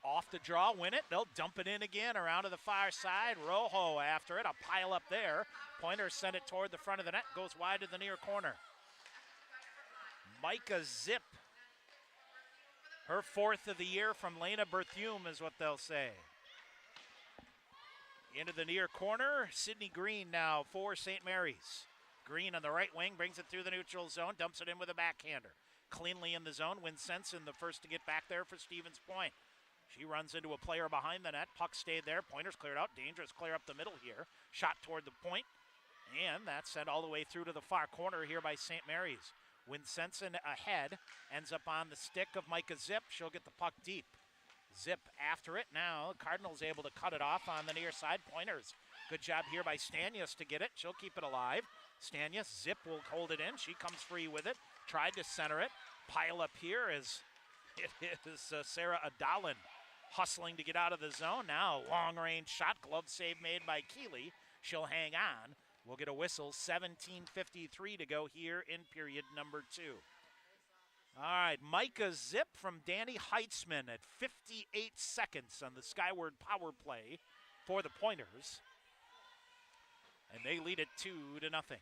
off the draw, win it. They'll dump it in again around to the far side. Rojo after it, a pile up there. Pointers send it toward the front of the net, goes wide to the near corner. Micah Zip, her 4th of the year from Lena Berthume is what they'll say. Into the near corner, Sydney Green now for St. Mary's. Green on the right wing, brings it through the neutral zone, dumps it in with a backhander. Cleanly in the zone, Winsenson the first to get back there for Stevens Point. She runs into a player behind the net. Puck stayed there. Pointers cleared out. Dangerous clear up the middle here. Shot toward the point. And that's sent all the way through to the far corner here by St. Mary's. Winsenson ahead. Ends up on the stick of Micah Zip. She'll get the puck deep. Zip after it. Now Cardinals able to cut it off on the near side. Pointers. Good job here by Stanius to get it. She'll keep it alive. Stanius. Zip will hold it in. She comes free with it. Tried to center it. Pile up here as it is Sarah Adalin hustling to get out of the zone. Now long range shot. Glove save made by Keeley. She'll hang on. We'll get a whistle. 17:53 to go here in period number 2. All right, Micah Zip from Danny Heitzman at 58 seconds on the skyward power play for the Pointers. And they lead it 2-0.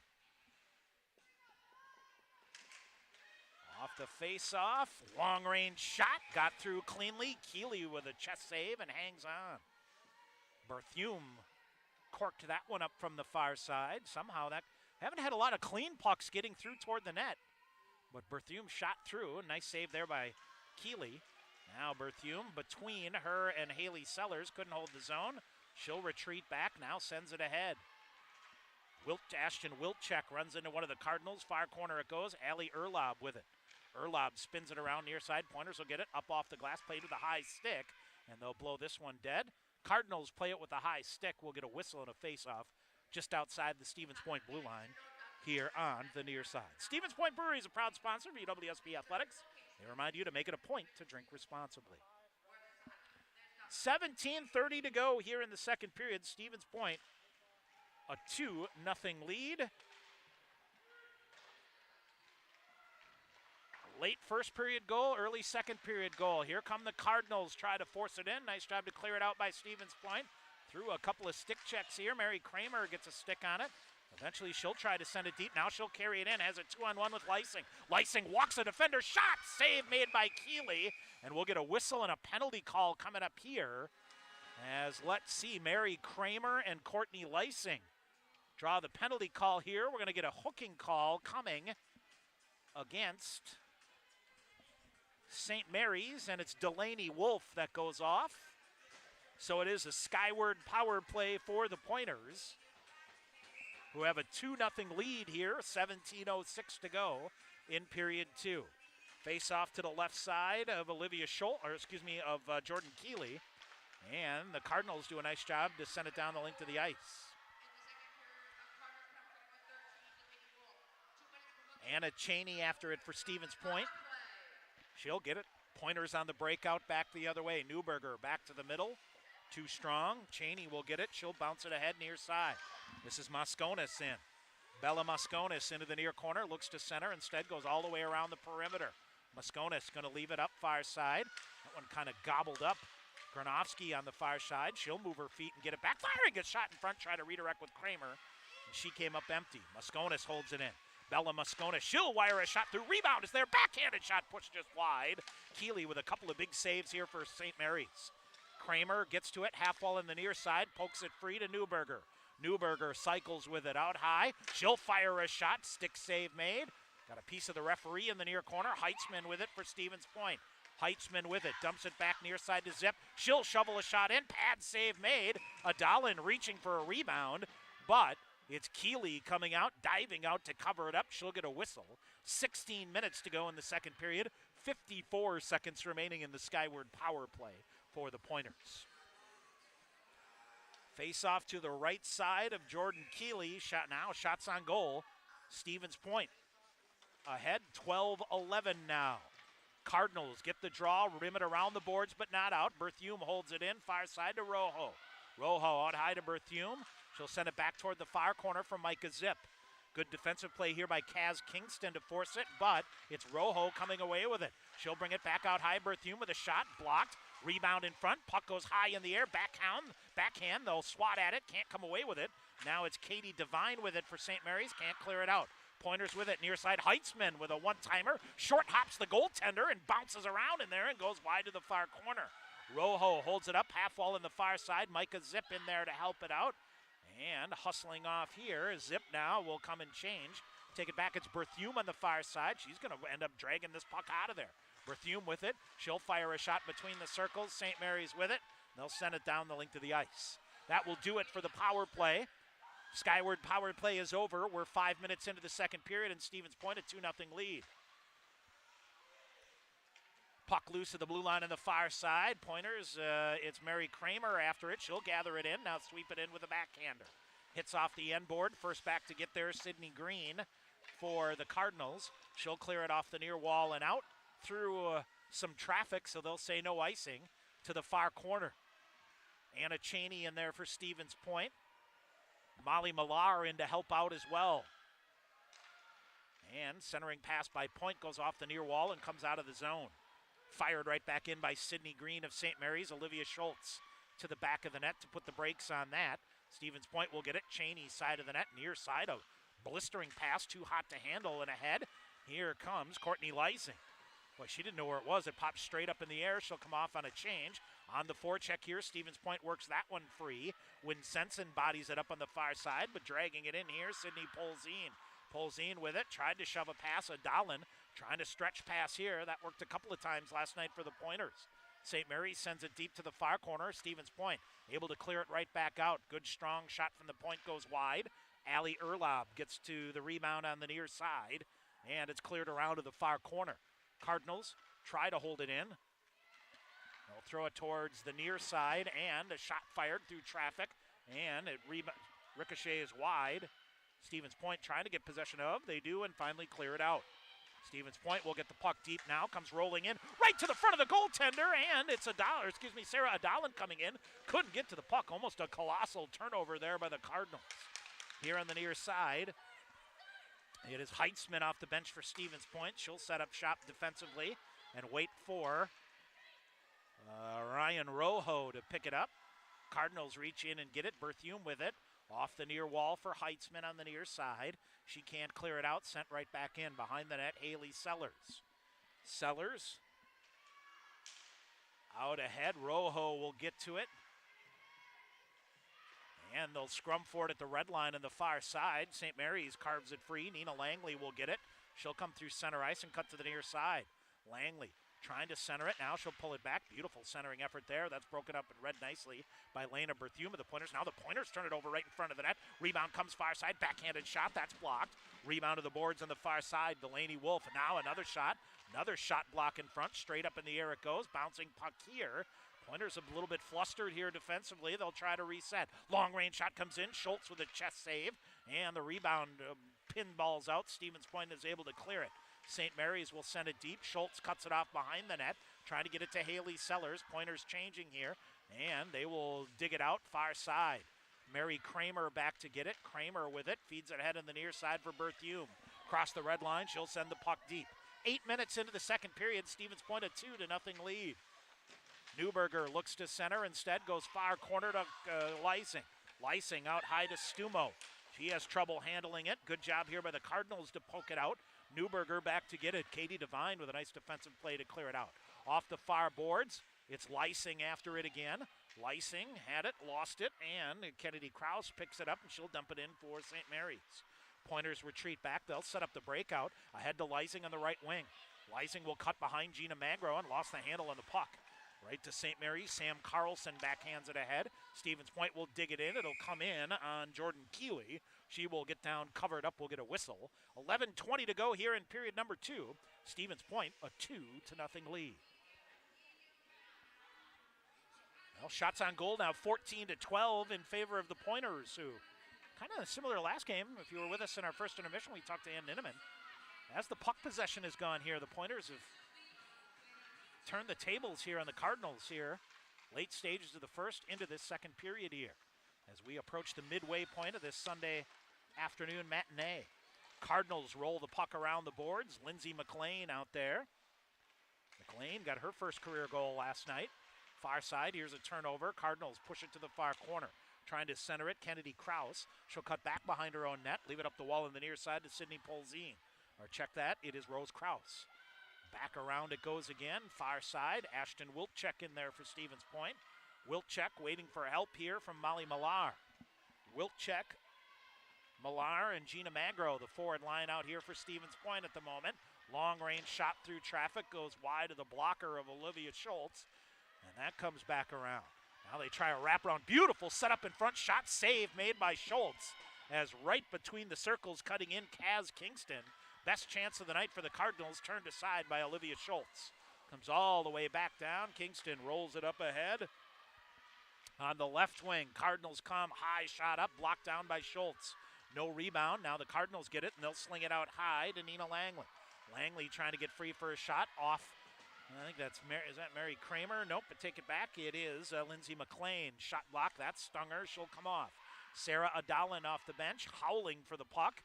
Off the face-off, long-range shot, got through cleanly. Keeley with a chest save and hangs on. Berthume corked that one up from the far side. Somehow that, haven't had a lot of clean pucks getting through toward the net. But Berthume shot through. Nice save there by Keeley. Now Berthume between her and Haley Sellers. Couldn't hold the zone. She'll retreat back. Now sends it ahead. Ashton Wilczek runs into one of the Cardinals. Far corner it goes. Allie Erlob with it. Erlob spins it around near side. Pointers will get it up off the glass. Played with a high stick. And they'll blow this one dead. Cardinals play it with a high stick. We'll get a whistle and a face-off just outside the Stevens Point blue line here on the near side. Stevens Point Brewery is a proud sponsor of UWSP Athletics. They remind you to make it a point to drink responsibly. 17:30 to go here in the second period. Stevens Point a 2-0 lead. Late first period goal, early second period goal. Here come the Cardinals, try to force it in. Nice job to clear it out by Stevens Point. Through a couple of stick checks here. Mary Kramer gets a stick on it. Eventually she'll try to send it deep. Now she'll carry it in. Has a 2-on-1 with Lysing. Lysing walks a defender. Shot! Save made by Keeley. And we'll get a whistle and a penalty call coming up here. As let's see, Mary Kramer and Courtney Lysing draw the penalty call here. We're going to get a hooking call coming against St. Mary's, and it's Delaney Wolf that goes off. So it is a skyward power play for the Pointers, who have a 2-0 lead here, 17:06 to go in period 2. Face off to the left side of Jordan Keeley, and the Cardinals do a nice job to send it down the length of the ice. Anna Cheney after it for Stevens Point. She'll get it. Pointers on the breakout, back the other way. Newberger back to the middle. Too strong. Cheney will get it. She'll bounce it ahead near side. This is Mosconis in. Bella Mosconis into the near corner. Looks to center. Instead goes all the way around the perimeter. Mosconis going to leave it up far side. That one kind of gobbled up. Granovsky on the far side. She'll move her feet and get it back. Firing, gets shot in front. Try to redirect with Kramer. And she came up empty. Mosconis holds it in. Bella Mosconis, she'll wire a shot through. Rebound is there. Backhanded shot pushed just wide. Keeley with a couple of big saves here for St. Mary's. Kramer gets to it. Half wall in the near side. Pokes it free to Newberger. Newberger cycles with it out high. She'll fire a shot. Stick save made. Got a piece of the referee in the near corner. Heitzman with it for Stevens Point. Heitzman with it. Dumps it back near side to Zip. She'll shovel a shot in. Pad save made. Adalin reaching for a rebound. But it's Keeley coming out, diving out to cover it up. She'll get a whistle. 16 minutes to go in the second period. 54 seconds remaining in the skyward power play for the Pointers. Face off to the right side of Jordan Keeley. Shots on goal. Stevens Point ahead, 12-11 now. Cardinals get the draw, rim it around the boards, but not out. Berthume holds it in, far side to Rojo. Rojo out high to Berthume. She'll send it back toward the far corner for Micah Zip. Good defensive play here by Kaz Kingston to force it, but it's Rojo coming away with it. She'll bring it back out high. Berthume with a shot, blocked. Rebound in front. Puck goes high in the air. Backhand. They'll swat at it. Can't come away with it. Now it's Katie Devine with it for St. Mary's. Can't clear it out. Pointers with it. Near side. Heitzman with a one-timer. Short hops the goaltender and bounces around in there and goes wide to the far corner. Rojo holds it up. Half wall in the far side. Micah Zip in there to help it out. And hustling off here, Zip now will come and change. Take it back, it's Berthume on the far side. She's going to end up dragging this puck out of there. Berthume with it. She'll fire a shot between the circles. St. Mary's with it. They'll send it down the length of the ice. That will do it for the power play. Skyward power play is over. We're 5 minutes into the second period, and Stevens Point a 2-0 lead. Puck loose at the blue line on the far side. Pointers, it's Mary Kramer after it. She'll gather it in. Now sweep it in with a backhander. Hits off the end board. First back to get there, Sydney Green for the Cardinals. She'll clear it off the near wall and out through some traffic, so they'll say no icing, to the far corner. Anna Cheney in there for Stevens Point. Molly Millar in to help out as well. And centering pass by Point goes off the near wall and comes out of the zone. Fired right back in by Sydney Green of St. Mary's. Olivia Schultz to the back of the net to put the brakes on that. Stevens Point will get it. Cheney side of the net, near side. A blistering pass, too hot to handle and ahead. Here comes Courtney Lysing. Boy, she didn't know where it was. It popped straight up in the air. She'll come off on a change. On the forecheck here, Stevens Point works that one free. When Sensen bodies it up on the far side, but dragging it in here, Sydney Polzine. Polzine with it, tried to shove a pass. Adalin trying to stretch pass here. That worked a couple of times last night for the Pointers. St. Mary's sends it deep to the far corner. Stevens Point able to clear it right back out. Good strong shot from the point goes wide. Allie Erlob gets to the rebound on the near side, and it's cleared around to the far corner. Cardinals try to hold it in. They'll throw it towards the near side, and a shot fired through traffic, and it ricochets wide. Stevens Point trying to get possession of. They do, and finally clear it out. Stevens Point will get the puck deep now, comes rolling in, right to the front of the goaltender, and it's Sarah Adalin coming in. Couldn't get to the puck, almost a colossal turnover there by the Cardinals. here on the near side. It is Heitzman off the bench for Stevens Point. She'll set up shop defensively and wait for Ryan Rojo to pick it up. Cardinals reach in and get it. Berthume with it. Off the near wall for Heitzman on the near side. She can't clear it out. Sent right back in. Behind the net, Haley Sellers. Sellers out ahead. Rojo will get to it. And they'll scrum for it at the red line on the far side. St. Mary's carves it free. Nina Langley will get it. She'll come through center ice and cut to the near side. Langley trying to center it. Now she'll pull it back. Beautiful centering effort there. That's broken up and read nicely by Lena Berthume of the Pointers. Now the Pointers turn it over right in front of the net. Rebound comes far side. Backhanded shot. That's blocked. Rebound to the boards on the far side. Delaney Wolf. Now another shot. Another shot block in front. Straight up in the air it goes. Bouncing puck here. Pointers a little bit flustered here defensively. They'll try to reset. Long range shot comes in. Schultz with a chest save. And the rebound pinballs out. Stevens Point is able to clear it. St. Mary's will send it deep. Schultz cuts it off behind the net. Trying to get it to Haley Sellers. Pointers changing here. And they will dig it out far side. Mary Kramer back to get it. Kramer with it. Feeds it ahead on the near side for Berthume. Across the red line. She'll send the puck deep. 8 minutes into the second period. Stevens Point a 2-0 lead. Newberger looks to center. Instead goes far corner to Lysing. Lysing out high to Stumo. She has trouble handling it. Good job here by the Cardinals to poke it out. Newberger back to get it. Katie Devine with a nice defensive play to clear it out. Off the far boards, it's Lysing after it again. Lysing had it, lost it, and Kennedy Krause picks it up and she'll dump it in for St. Mary's. Pointers retreat back. They'll set up the breakout. Ahead to Lysing on the right wing. Lysing will cut behind Gina Magro and lost the handle on the puck. Right to St. Mary's. Sam Carlson backhands it ahead. Stevens Point will dig it in. It'll come in on Jordan Keeley. She will get down, covered up, will get a whistle. 11:20 to go here in period number 2. Stevens Point a 2-0 lead. Well, shots on goal now 14-12 in favor of the Pointers, who kind of similar last game. If you were with us in our first intermission, we talked to Ann Ninneman. As the puck possession has gone here, the Pointers have turned the tables here on the Cardinals here. Late stages of the first into this second period here as we approach the midway point of this Sunday afternoon matinee. Cardinals roll the puck around the boards. Lindsay McLean out there. McLean got her first career goal last night. Far side, here's a turnover. Cardinals push it to the far corner. Trying to center it, Kennedy Krause. She'll cut back behind her own net, leave it up the wall on the near side to Sydney Polzine. Or check that, it is Rose Krause. Back around it goes again, far side. Ashton Wilczek in there for Stevens Point. Wilczek waiting for help here from Molly Millar. Wilczek, Millar, and Gina Magro, the forward line out here for Stevens Point at the moment. Long range shot through traffic, goes wide of the blocker of Olivia Schultz, and that comes back around. Now they try a wraparound. Beautiful setup in front, shot save made by Schultz as right between the circles cutting in Kaz Kingston. Best chance of the night for the Cardinals, turned aside by Olivia Schultz. Comes all the way back down. Kingston rolls it up ahead. On the left wing, Cardinals come, high shot up, blocked down by Schultz. No rebound. Now the Cardinals get it, and they'll sling it out high to Nina Langley. Langley trying to get free for a shot off. I think that's, is that Mary Kramer? Nope, but take it back. It is Lindsay McLean. Shot block, that stung her. She'll come off. Sarah Adalin off the bench, howling for the puck.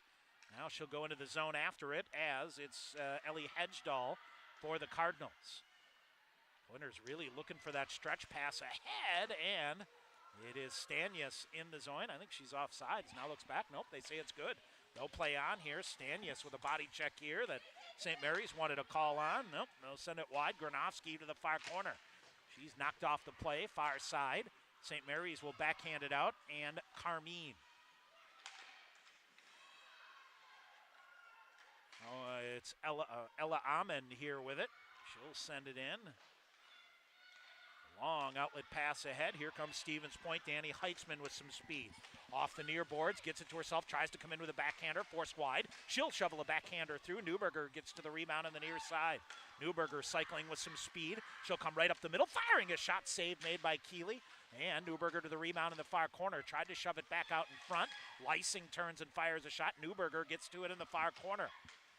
Now she'll go into the zone after it as it's Ellie Hedgedahl for the Cardinals. Pointers really looking for that stretch pass ahead, and it is Stanyas in the zone. I think she's offsides. Now looks back. Nope, they say it's good. They'll play on here. Stanyas with a body check here that St. Mary's wanted a call on. Nope, they'll send it wide. Granovsky to the far corner. She's knocked off the play, far side. St. Mary's will backhand it out, and Carmine. It's Ella Amend here with it. She'll send it in. Long outlet pass ahead. Here comes Stevens Point. Danny Heitzman with some speed. Off the near boards, gets it to herself, tries to come in with a backhander, forced wide. She'll shovel a backhander through. Newberger gets to the rebound on the near side. Newberger cycling with some speed. She'll come right up the middle, firing a shot save made by Keeley. And Newberger to the rebound in the far corner. Tried to shove it back out in front. Lysing turns and fires a shot. Newberger gets to it in the far corner.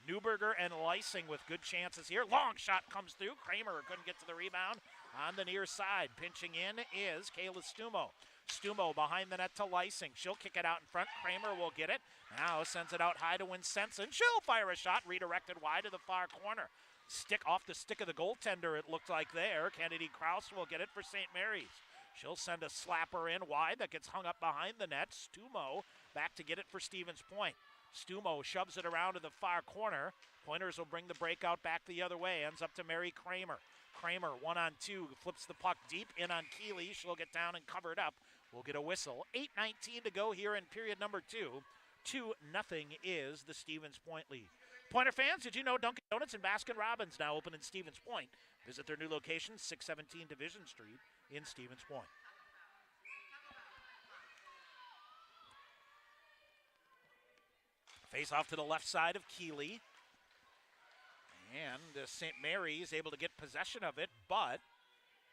Newberger and Lysing with good chances here. Long shot comes through. Kramer couldn't get to the rebound on the near side. Pinching in is Kayla Stumo. Stumo behind the net to Lysing. She'll kick it out in front. Kramer will get it. Now sends it out high to Winsenson. She'll fire a shot, redirected wide to the far corner. Stick off the stick of the goaltender, it looked like there. Kennedy Krause will get it for St. Mary's. She'll send a slapper in wide that gets hung up behind the net. Stumo back to get it for Stevens Point. Stumo shoves it around to the far corner. Pointers will bring the breakout back the other way. Ends up to Mary Kramer. Kramer 1-on-2, flips the puck deep in on Keeley. She'll get down and cover it up. We'll get a whistle. 8:19 to go here in period number 2. 2-0 is the Stevens Point lead. Pointer fans, did you know Dunkin' Donuts and Baskin Robbins now open in Stevens Point? Visit their new location, 617 Division Street in Stevens Point. Face off to the left side of Keeley. And St. Mary's able to get possession of it, but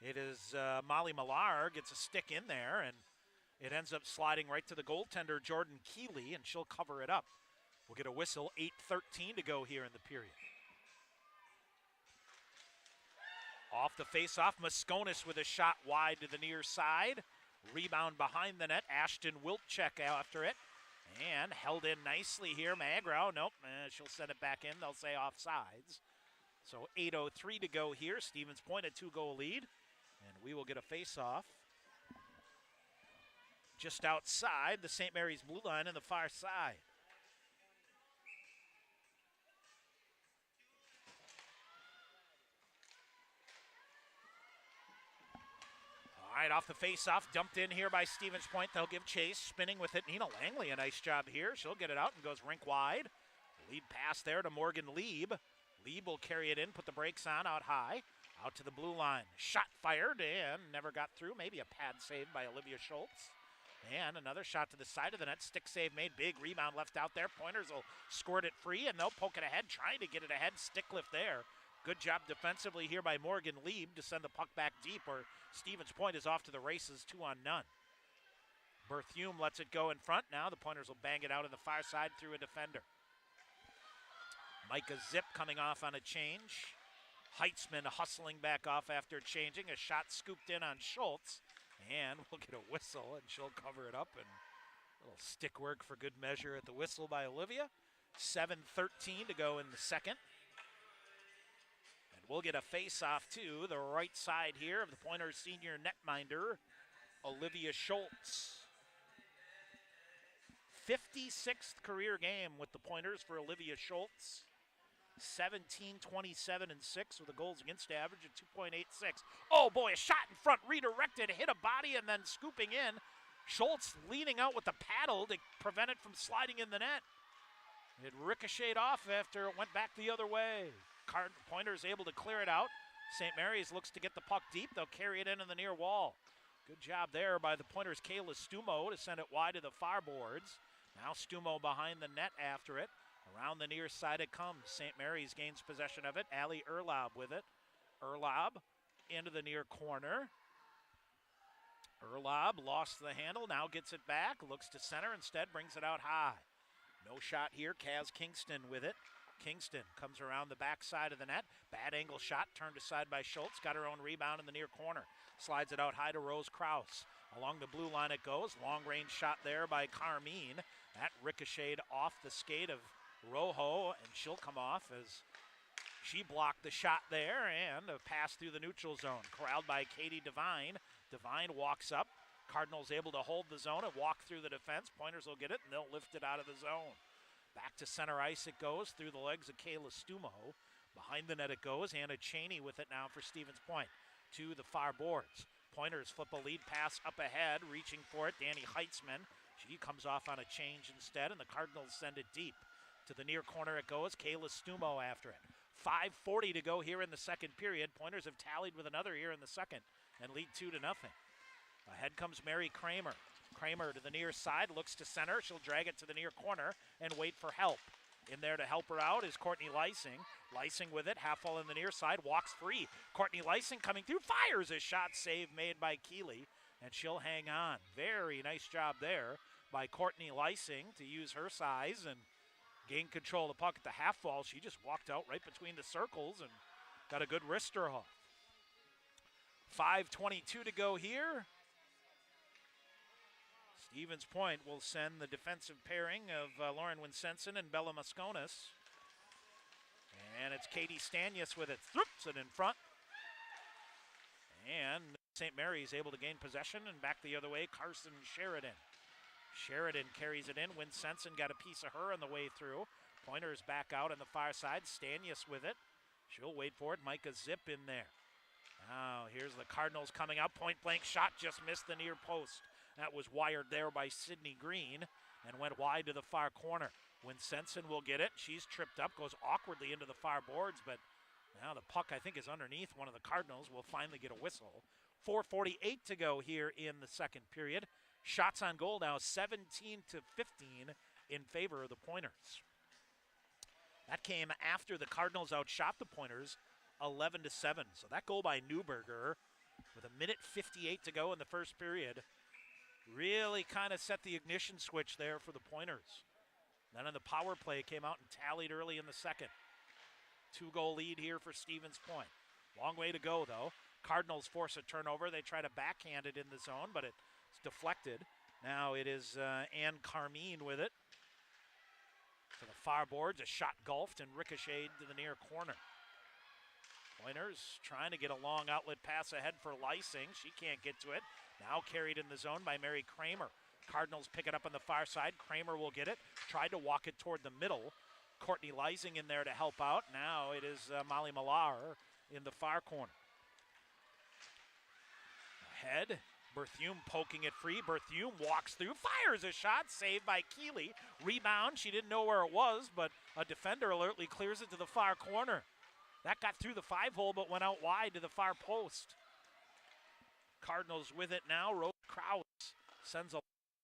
it is Molly Millar gets a stick in there, and it ends up sliding right to the goaltender, Jordan Keeley, and she'll cover it up. We'll get a whistle, 8:13 to go here in the period. Off the face-off, Mosconis with a shot wide to the near side. Rebound behind the net, Ashton Wilczek after it. And held in nicely here, Magrow. Nope, she'll send it back in. They'll say offsides. So 8:03 to go here. Stevens Point a 2-goal lead. And we will get a face-off just outside the St. Mary's blue line on the far side. All right, off the face-off, dumped in here by Stevens Point. They'll give chase, spinning with it. Nina Langley, a nice job here. She'll get it out and goes rink wide. Lead pass there to Morgan Lieb. Lieb will carry it in, put the brakes on out high, out to the blue line. Shot fired and never got through. Maybe a pad save by Olivia Schultz. And another shot to the side of the net. Stick save made. Big rebound left out there. Pointers will squirt it free, and they'll poke it ahead, trying to get it ahead. Stick lift there. Good job defensively here by Morgan Lieb to send the puck back deep, where Stevens Point is off to the races, 2-on-0. Berthume lets it go in front. Now the Pointers will bang it out on the far side through a defender. Micah Zip coming off on a change. Heitzman hustling back off after changing. A shot scooped in on Schultz. And we'll get a whistle, and she'll cover it up. And a little stick work for good measure at the whistle by Olivia. 7:13 to go in the second. And we'll get a face-off to the right side here of the Pointers senior netminder, Olivia Schultz. 56th career game with the Pointers for Olivia Schultz. 17, 27, and 6 with a goals against average of 2.86. Oh boy, a shot in front, redirected, hit a body, and then scooping in. Schultz leaning out with the paddle to prevent it from sliding in the net. It ricocheted off after it went back the other way. Pointers able to clear it out. St. Mary's looks to get the puck deep. They'll carry it into the near wall. Good job there by the Pointers' Kayla Stumo to send it wide to the far boards. Now Stumo behind the net after it. Around the near side it comes. St. Mary's gains possession of it. Allie Erlob with it. Erlob into the near corner. Erlob lost the handle, now gets it back. Looks to center, instead brings it out high. No shot here. Kaz Kingston with it. Kingston comes around the back side of the net. Bad angle shot, turned aside by Schultz. Got her own rebound in the near corner. Slides it out high to Rose Krause. Along the blue line it goes. Long range shot there by Carmine. That ricocheted off the skate of Rojo, and she'll come off as she blocked the shot there, and a pass through the neutral zone. Corralled by Katie Devine. Devine walks up. Cardinals able to hold the zone and walk through the defense. Pointers will get it, and they'll lift it out of the zone. Back to center ice it goes through the legs of Kayla Stumo. Behind the net it goes. Anna Cheney with it now for Stevens Point. To the far boards. Pointers flip a lead pass up ahead. Reaching for it, Danny Heitzman. She comes off on a change instead, and the Cardinals send it deep. To the near corner it goes. Kayla Stumo after it. 5:40 to go here in the second period. Pointers have tallied with another here in the second and lead 2-0. Ahead comes Mary Kramer. Kramer to the near side, looks to center. She'll drag it to the near corner and wait for help. In there to help her out is Courtney Lysing. Lysing with it, half wall in the near side, walks free. Courtney Lysing coming through, fires a shot, save made by Keeley, and she'll hang on. Very nice job there by Courtney Lysing to use her size and gain control of the puck at the half wall. She just walked out right between the circles and got a good wrister off. 5:22 to go here. Stevens Point will send the defensive pairing of Lauren Winsenson and Bella Mosconis. And it's Katie Stanyas with it. Thoops it in front. And St. Mary's able to gain possession and back the other way. Carson Sheridan. Sheridan carries it in. Winsenson got a piece of her on the way through. Pointers back out on the far side. Stanyas with it. She'll wait for it. Micah Zip in there. Now here's the Cardinals coming out. Point blank shot just missed the near post. That was wired there by Sydney Green and went wide to the far corner. Winsenson will get it. She's tripped up, goes awkwardly into the far boards, but now the puck, I think, is underneath one of the Cardinals. Will finally get a whistle. 4:48 to go here in the second period. Shots on goal now 17-15 in favor of the Pointers. That came after the Cardinals outshot the Pointers 11-7. So that goal by Newberger with 1:58 to go in the first period really kind of set the ignition switch there for the Pointers. Then on the power play came out and tallied early in the second. 2-goal lead here for Stevens Point. Long way to go, though. Cardinals force a turnover. They try to backhand it in the zone, but it's deflected. Now it is Ann Carmine with it. To the far boards, a shot gulfed and ricocheted to the near corner. Pointers trying to get a long outlet pass ahead for Lysing. She can't get to it. Now carried in the zone by Mary Kramer. Cardinals pick it up on the far side. Kramer will get it. Tried to walk it toward the middle. Courtney Lysing in there to help out. Now it is Molly Millar in the far corner. Ahead, Berthume poking it free. Berthume walks through, fires a shot, saved by Keeley. Rebound, she didn't know where it was, but a defender alertly clears it to the far corner. That got through the 5-hole, but went out wide to the far post. Cardinals with it now. Rose Krause sends a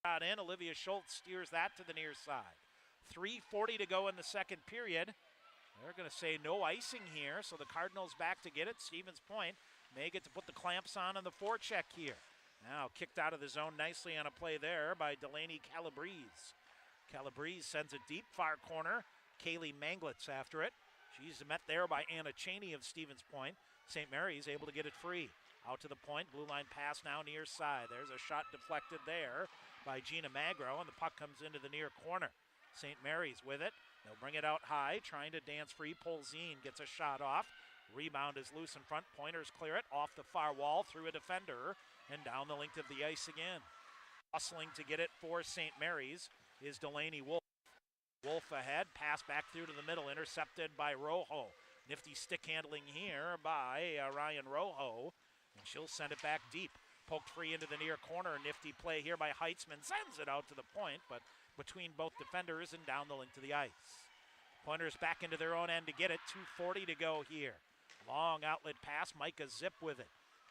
shot in. Olivia Schultz steers that to the near side. 3:40 to go in the second period. They're going to say no icing here, so the Cardinals back to get it. Stevens Point may get to put the clamps on the forecheck here. Now kicked out of the zone nicely on a play there by Delaney Calabrese. Calabrese sends it deep, far corner. Kaylee Manglitz after it. She's met there by Anna Cheney of Stevens Point. St. Mary's able to get it free. Out to the point, blue line pass now near side. There's a shot deflected there by Gina Magro, and the puck comes into the near corner. St. Mary's with it. They'll bring it out high, trying to dance free. Polzine gets a shot off. Rebound is loose in front. Pointers clear it off the far wall through a defender and down the length of the ice again. Hustling to get it for St. Mary's is Delaney Wolf. Wolf ahead, pass back through to the middle, intercepted by Rojo. Nifty stick handling here by Ryan Rojo, and she'll send it back deep. Poked free into the near corner. Nifty play here by Heitzman, sends it out to the point, but between both defenders and down the length of the ice. Pointers back into their own end to get it. 2:40 to go here. Long outlet pass, Micah Zip with it.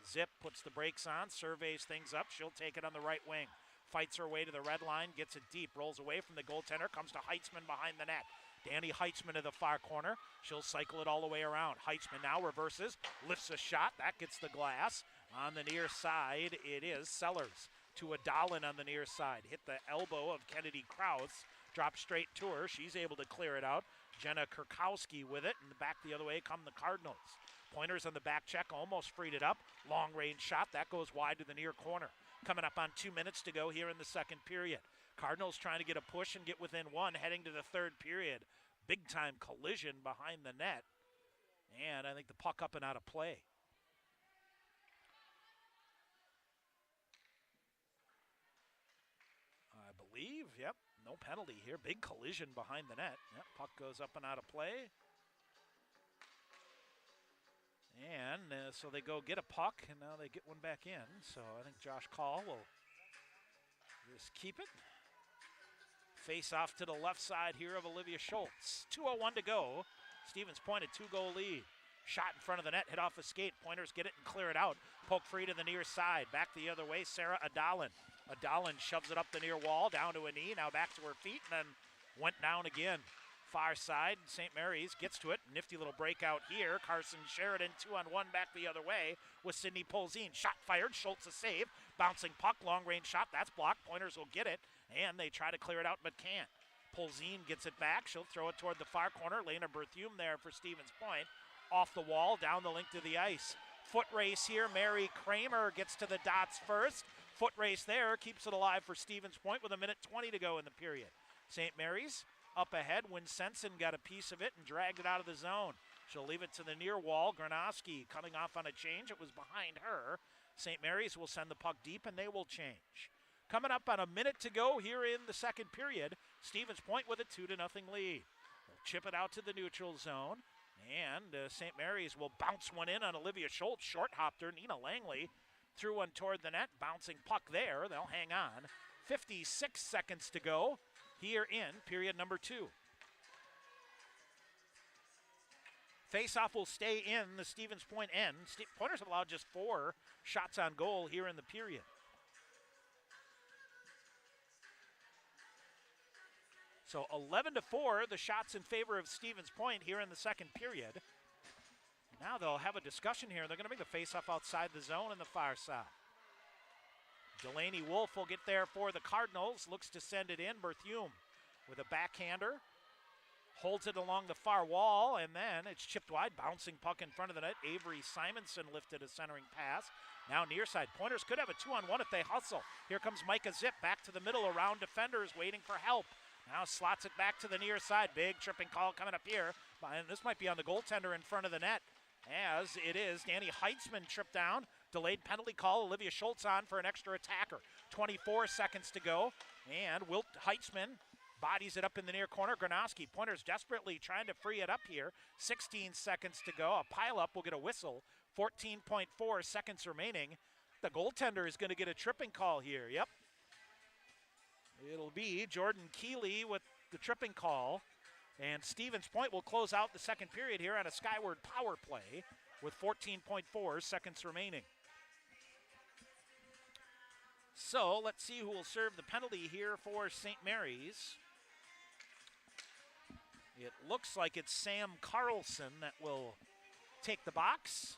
Zip puts the brakes on, surveys things up. She'll take it on the right wing. Fights her way to the red line, gets it deep, rolls away from the goaltender, comes to Heitzman behind the net. Danny Heitzman to the far corner. She'll cycle it all the way around. Heitzman now reverses, lifts a shot. That gets the glass. On the near side, it is Sellers to a Dahlin on the near side. Hit the elbow of Kennedy Krause. Dropped straight to her. She's able to clear it out. Jenna Kurkowski with it. And back the other way come the Cardinals. Pointers on the back check, almost freed it up. Long range shot. That goes wide to the near corner. Coming up on 2 minutes to go here in the second period. Cardinals trying to get a push and get within one, heading to the third period. Big time collision behind the net. And I think the puck up and out of play. I believe, yep, no penalty here. Big collision behind the net. Yep, puck goes up and out of play. And so they go get a puck, and now they get one back in. So I think Josh Call will just keep it. Face off to the left side here of Olivia Schultz. 2:01 to go. Stevens Point a 2-goal lead. Shot in front of the net, hit off a skate. Pointers get it and clear it out. Poke free to the near side. Back the other way, Sarah Adalin. Adalin shoves it up the near wall, down to a knee, now back to her feet, and then went down again. Far side, St. Mary's gets to it. Nifty little breakout here. Carson Sheridan 2-on-1 back the other way with Sydney Polzine. Shot fired, Schultz a save. Bouncing puck, long range shot, that's blocked. Pointers will get it, and they try to clear it out but can't. Polzine gets it back. She'll throw it toward the far corner. Lena Berthume there for Stevens Point. Off the wall, down the length of the ice. Foot race here. Mary Kramer gets to the dots first. Foot race there keeps it alive for Stevens Point with 1:20 to go in the period. St. Mary's up ahead. Winsenson got a piece of it and dragged it out of the zone. She'll leave it to the near wall. Granoski cutting off on a change. It was behind her. St. Mary's will send the puck deep, and they will change. Coming up on 1 minute to go here in the second period, Stevens Point with a 2-0 lead. They'll chip it out to the neutral zone, and St. Mary's will bounce one in on Olivia Schultz. Short-hopped her. Nina Langley threw one toward the net. Bouncing puck there. They'll hang on. 56 seconds to go here in period number 2. Face-off will stay in the Stevens Point end. Pointers have allowed just 4 shots on goal here in the period. So 11-4, the shots in favor of Stevens Point here in the second period. Now they'll have a discussion here. They're going to bring the face-off outside the zone on the far side. Delaney Wolf will get there for the Cardinals. Looks to send it in. Berthume with a backhander. Holds it along the far wall, and then it's chipped wide. Bouncing puck in front of the net. Avery Simonson lifted a centering pass. Now near side. Pointers could have a 2-on-1 if they hustle. Here comes Micah Zip back to the middle around defenders waiting for help. Now slots it back to the near side. Big tripping call coming up here. And this might be on the goaltender in front of the net. As it is, Danny Heitzman tripped down. Delayed penalty call. Olivia Schultz on for an extra attacker. 24 seconds to go. And Wilt Heitzman bodies it up in the near corner. Granoski. Pointers desperately trying to free it up here. 16 seconds to go. A pileup will get a whistle. 14.4 seconds remaining. The goaltender is going to get a tripping call here. Yep. It'll be Jordan Keeley with the tripping call. And Stevens Point will close out the second period here on a skyward power play with 14.4 seconds remaining. So let's see who will serve the penalty here for St. Mary's. It looks like it's Sam Carlson that will take the box.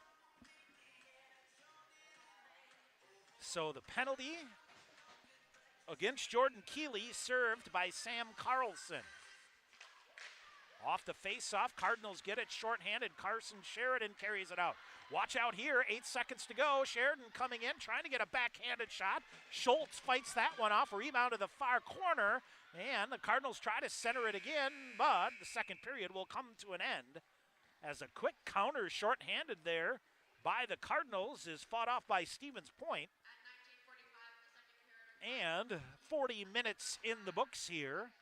So the penalty against Jordan Keeley served by Sam Carlson. Off the face-off, Cardinals get it shorthanded. Carson Sheridan carries it out. Watch out here, 8 seconds to go. Sheridan coming in, trying to get a backhanded shot. Schultz fights that one off, rebound to the far corner, and the Cardinals try to center it again, but the second period will come to an end as a quick counter shorthanded there by the Cardinals is fought off by Stevens Point. And 40 minutes in the books here.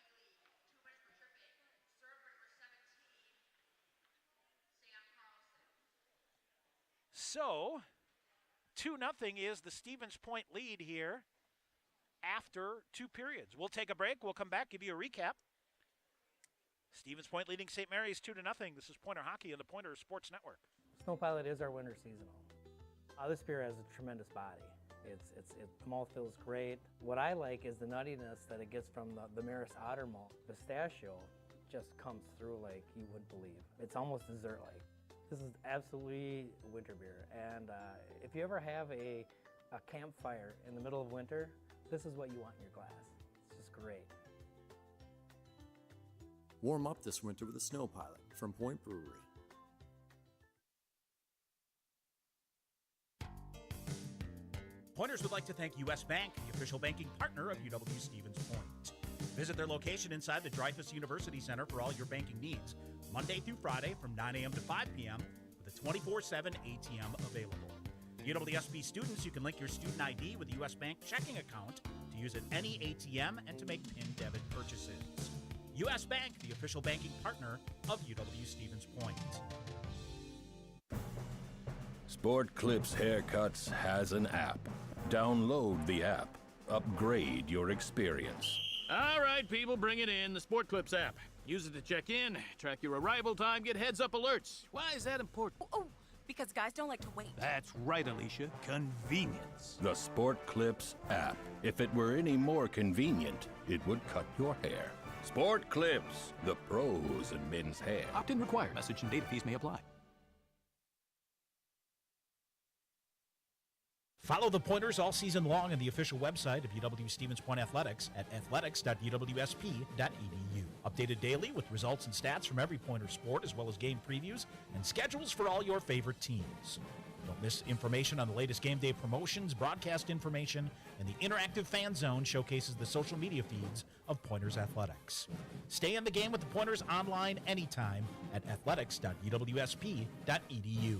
So, 2-0 is the Stevens Point lead here after 2 periods. We'll take a break. We'll come back, give you a recap. Stevens Point leading St. Mary's 2-0. This is Pointer Hockey on the Pointer Sports Network. Snow Pilot is our winter seasonal. This beer has a tremendous body. The malt feels great. What I like is the nuttiness that it gets from the Maris Otter malt. Pistachio just comes through like you wouldn't believe. It's almost dessert-like. This is absolutely winter beer, and if you ever have a campfire in the middle of winter, this is what you want in your glass. It's just great. Warm up this winter with a Snow Pilot from Point Brewery. Pointers would like to thank U.S. Bank, the official banking partner of UW Stevens Point. Visit their location inside the Dreyfus University Center for all your banking needs, Monday through Friday from 9 a.m. to 5 p.m. with a 24/7 ATM available. UWSP students, you can link your student ID with a U.S. Bank checking account to use at any ATM and to make PIN debit purchases. U.S. Bank, the official banking partner of UW Stevens Point. Sport Clips Haircuts has an app. Download the app. Upgrade your experience. All right, people, bring it in. The Sport Clips app. Use it to check in, track your arrival time, get heads-up alerts. Why is that important? Oh, because guys don't like to wait. That's right, Alicia. Convenience. The Sport Clips app. If it were any more convenient, it would cut your hair. Sport Clips, the pros in men's hair. Opt-in required. Message and data fees may apply. Follow the Pointers all season long on the official website of UW Stevens Point Athletics at athletics.uwsp.edu. Updated daily with results and stats from every Pointer sport, as well as game previews and schedules for all your favorite teams. Don't miss information on the latest game day promotions, broadcast information, and the interactive fan zone showcases the social media feeds of Pointers Athletics. Stay in the game with the Pointers online anytime at athletics.uwsp.edu.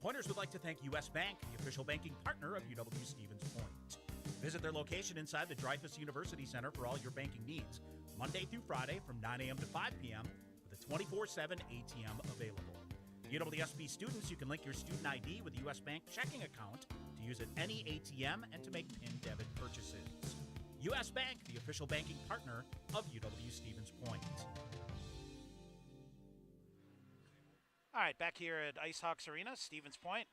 Pointers would like to thank U.S. Bank, the official banking partner of UW-Stevens Point. Visit their location inside the Dreyfus University Center for all your banking needs, Monday through Friday from 9 a.m. to 5 p.m. with a 24/7 ATM available. UWSP students, you can link your student ID with a U.S. Bank checking account to use at any ATM and to make PIN debit purchases. U.S. Bank, the official banking partner of UW-Stevens Point. All right, back here at IceHawks Arena, Stevens Point.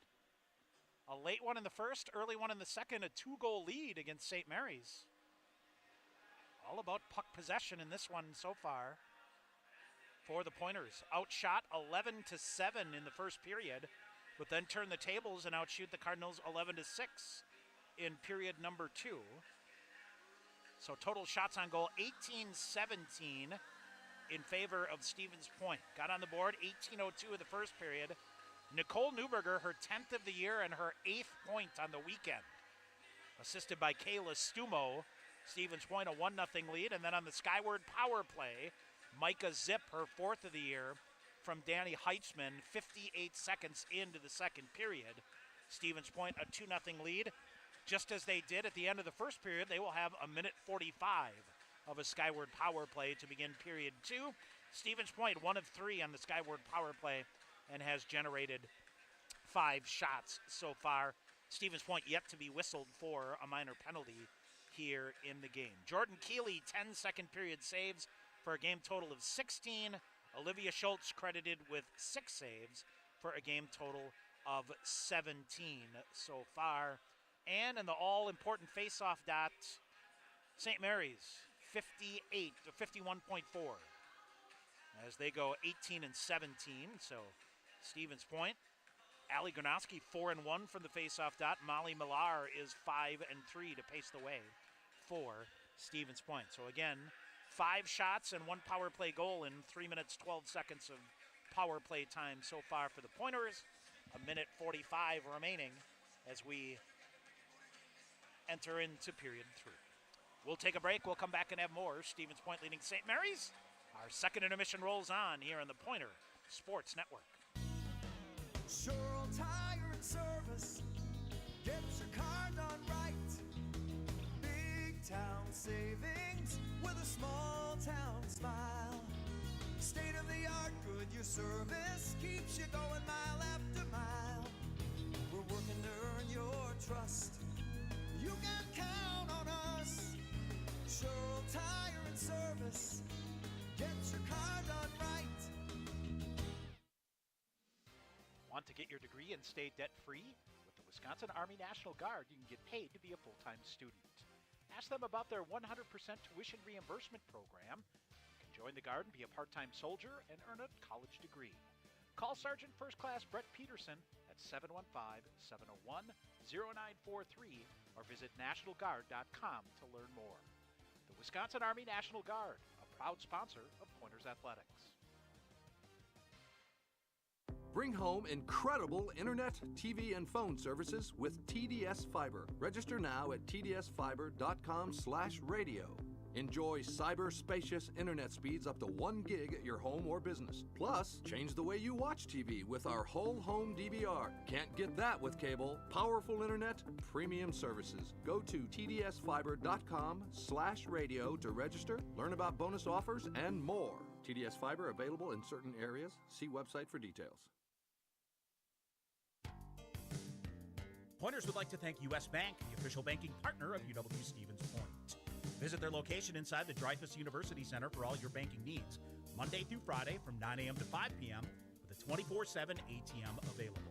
A late one in the first, early one in the second, a 2-goal lead against St. Mary's. All about puck possession in this one so far for the Pointers. Outshot 11-7 in the first period, but then turn the tables and outshoot the Cardinals 11-6 in period number 2. So total shots on goal, 18-17. In favor of Stevens Point. Got on the board, 18:02 of the first period. Nicole Newberger, her 10th of the year and her 8th point on the weekend. Assisted by Kayla Stumo. Stevens Point a 1-0 lead. And then on the Skyward power play, Micah Zip, her 4th of the year from Danny Heitzman, 58 seconds into the second period. Stevens Point a 2-0 lead. Just as they did at the end of the first period, they will have a minute 45 of a Skyward power play to begin period 2. Stevens Point 1 of 3 on the Skyward power play and has generated 5 shots so far. Stevens Point yet to be whistled for a minor penalty here in the game. Jordan Keeley, 10 second period saves for a game total of 16. Olivia Schultz credited with 6 saves for a game total of 17 so far. And in the all-important face-off dot, St. Mary's 51.4 as they go 18-17. So Stevens Point, Allie Gronowski 4-1 from the faceoff dot. Molly Millar is 5-3 to pace the way for Stevens Point. So again, 5 shots and 1 power play goal in 3 minutes 12 seconds of power play time so far for the Pointers. A minute 45 remaining as we enter into period 3. We'll take a break. We'll come back and have more. Stevens Point leading St. Mary's. Our second intermission rolls on here on the Pointer Sports Network. Sherrill Tire and Service gets your car done right. Big town savings with a small town smile. State of the art Goodyear service keeps you going mile after mile. We're working to earn your trust. You can count on us. Sherrill Tire and Service gets your car done right. Want to get your degree and stay debt-free? With the Wisconsin Army National Guard, you can get paid to be a full-time student. Ask them about their 100% tuition reimbursement program. You can join the Guard and be a part-time soldier and earn a college degree. Call Sergeant First Class Brett Peterson at 715-701-0943 or visit nationalguard.com to learn more. The Wisconsin Army National Guard, a proud sponsor of Pointers Athletics. Bring home incredible internet, TV, and phone services with TDS Fiber. Register now at tdsfiber.com/radio. Enjoy cyber-spacious internet speeds up to 1 gig at your home or business. Plus, change the way you watch TV with our whole home DVR. Can't get that with cable. Powerful internet, premium services. Go to tdsfiber.com/radio to register, learn about bonus offers, and more. TDS Fiber available in certain areas. See website for details. Pointers would like to thank U.S. Bank, the official banking partner of UW-Stevens Point. Visit their location inside the Dreyfus University Center for all your banking needs, Monday through Friday from 9 a.m. to 5 p.m. with a 24/7 ATM available.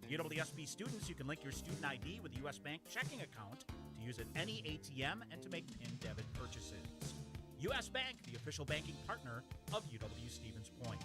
UWSP students, you can link your student ID with a U.S. Bank checking account to use at any ATM and to make PIN debit purchases. U.S. Bank, the official banking partner of UW-Stevens Point.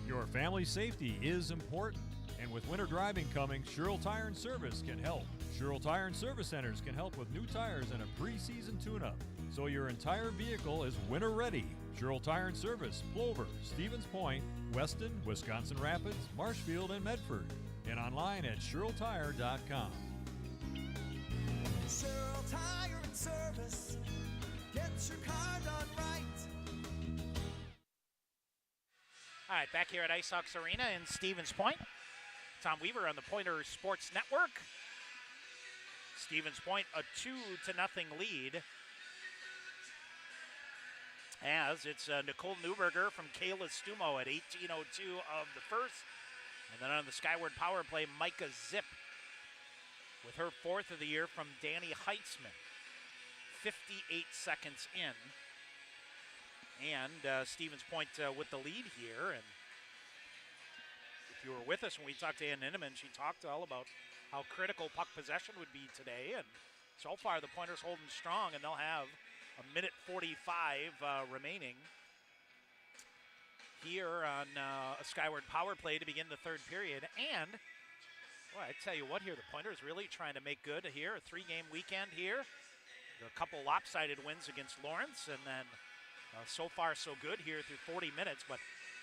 Your family's safety is important, and with winter driving coming, Sherrill Tire and Service can help. Sherrill Tire and Service Centers can help with new tires and a pre-season tune-up, so your entire vehicle is winter ready. Sherrill Tire and Service, Plover, Stevens Point, Weston, Wisconsin Rapids, Marshfield, and Medford, and online at SherrillTire.com. Sherrill Tire and Service. Get your car done right. All right, back here at Ice Hawks Arena in Stevens Point. Tom Weaver on the Pointers Sports Network. Stevens Point a 2-0 lead. As it's Nicole Newberger from Kayla Stumo at 18:02 of the first. And then on the Skyward power play, Micah Zip with her fourth of the year from Danny Heitzman. 58 seconds in. And Stevens Point with the lead here. And if you were with us when we talked to Ann Ninneman, she talked all about how critical puck possession would be today. And so far, the Pointers holding strong, and they'll have a minute 45 remaining here on a Skyward power play to begin the third period. And, boy, I tell you what here, the Pointers really trying to make good here. A 3-game weekend here. A couple lopsided wins against Lawrence, and then so far so good here through 40 minutes. But,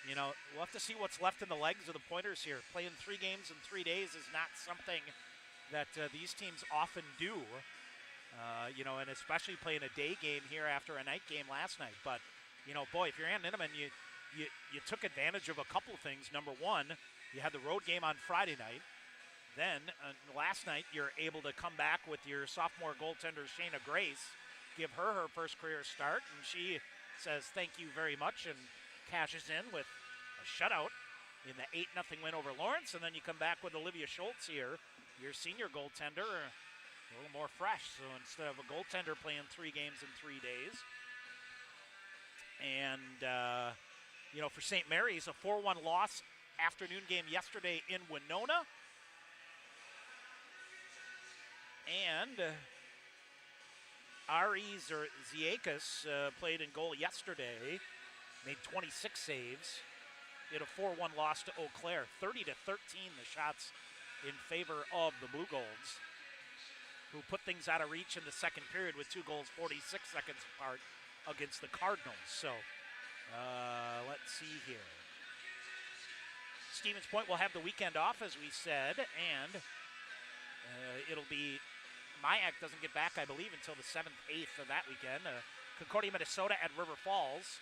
you know, we'll have to see what's left in the legs of the Pointers here. Playing 3 games in 3 days is not something that these teams often do. You know, and especially playing a day game here after a night game last night. But, you know, boy, if you're Ann Ninneman, you took advantage of a couple things. Number one, you had the road game on Friday night. Then, last night, you're able to come back with your sophomore goaltender, Shayna Grace, give her first career start, and she says thank you very much and cashes in with a shutout in the 8-0 win over Lawrence. And then you come back with Olivia Schultz here, your senior goaltender, a little more fresh. So instead of a goaltender playing 3 games in 3 days. And, you know, for St. Mary's, a 4-1 loss afternoon game yesterday in Winona. And Ari Ziakis played in goal yesterday, made 26 saves. He had a 4-1 loss to Eau Claire, 30-13 the shots in favor of the Blue Golds, who put things out of reach in the second period with 2 goals 46 seconds apart against the Cardinals. So let's see here. Stevens Point will have the weekend off, as we said, and it'll be Mayak doesn't get back, I believe, until the 7th, 8th of that weekend. Concordia, Minnesota at River Falls.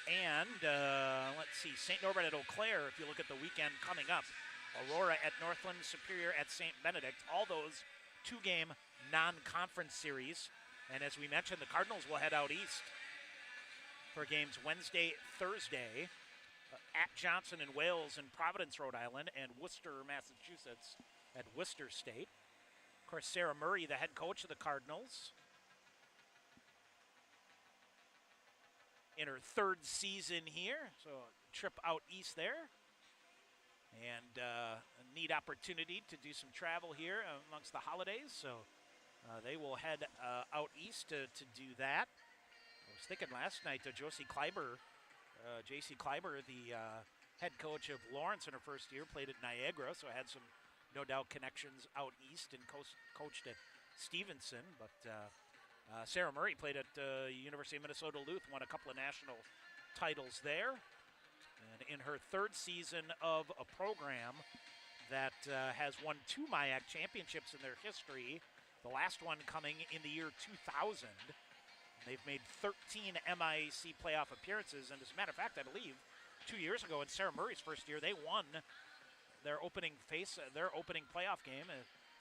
And let's see, St. Norbert at Eau Claire, if you look at the weekend coming up. Aurora at Northland, Superior at St. Benedict. All those 2-game non-conference series. And as we mentioned, the Cardinals will head out east for games Wednesday, Thursday at Johnson and Wales in Providence, Rhode Island, and Worcester, Massachusetts at Worcester State. Of course, Sarah Murray, the head coach of the Cardinals, in her 3rd season here, so a trip out east there. And a neat opportunity to do some travel here amongst the holidays, so they will head out east to do that. I was thinking last night, JC Kleiber, the head coach of Lawrence in her first year, played at Niagara, so had some, no doubt, connections out east and coached at Stevenson. But Sarah Murray played at University of Minnesota Duluth, won a couple of national titles there. And in her 3rd season of a program that has won 2 MIAC championships in their history, the last one coming in the year 2000. They've made 13 MIAC playoff appearances, and as a matter of fact, I believe 2 years ago in Sarah Murray's first year, they won their opening playoff game.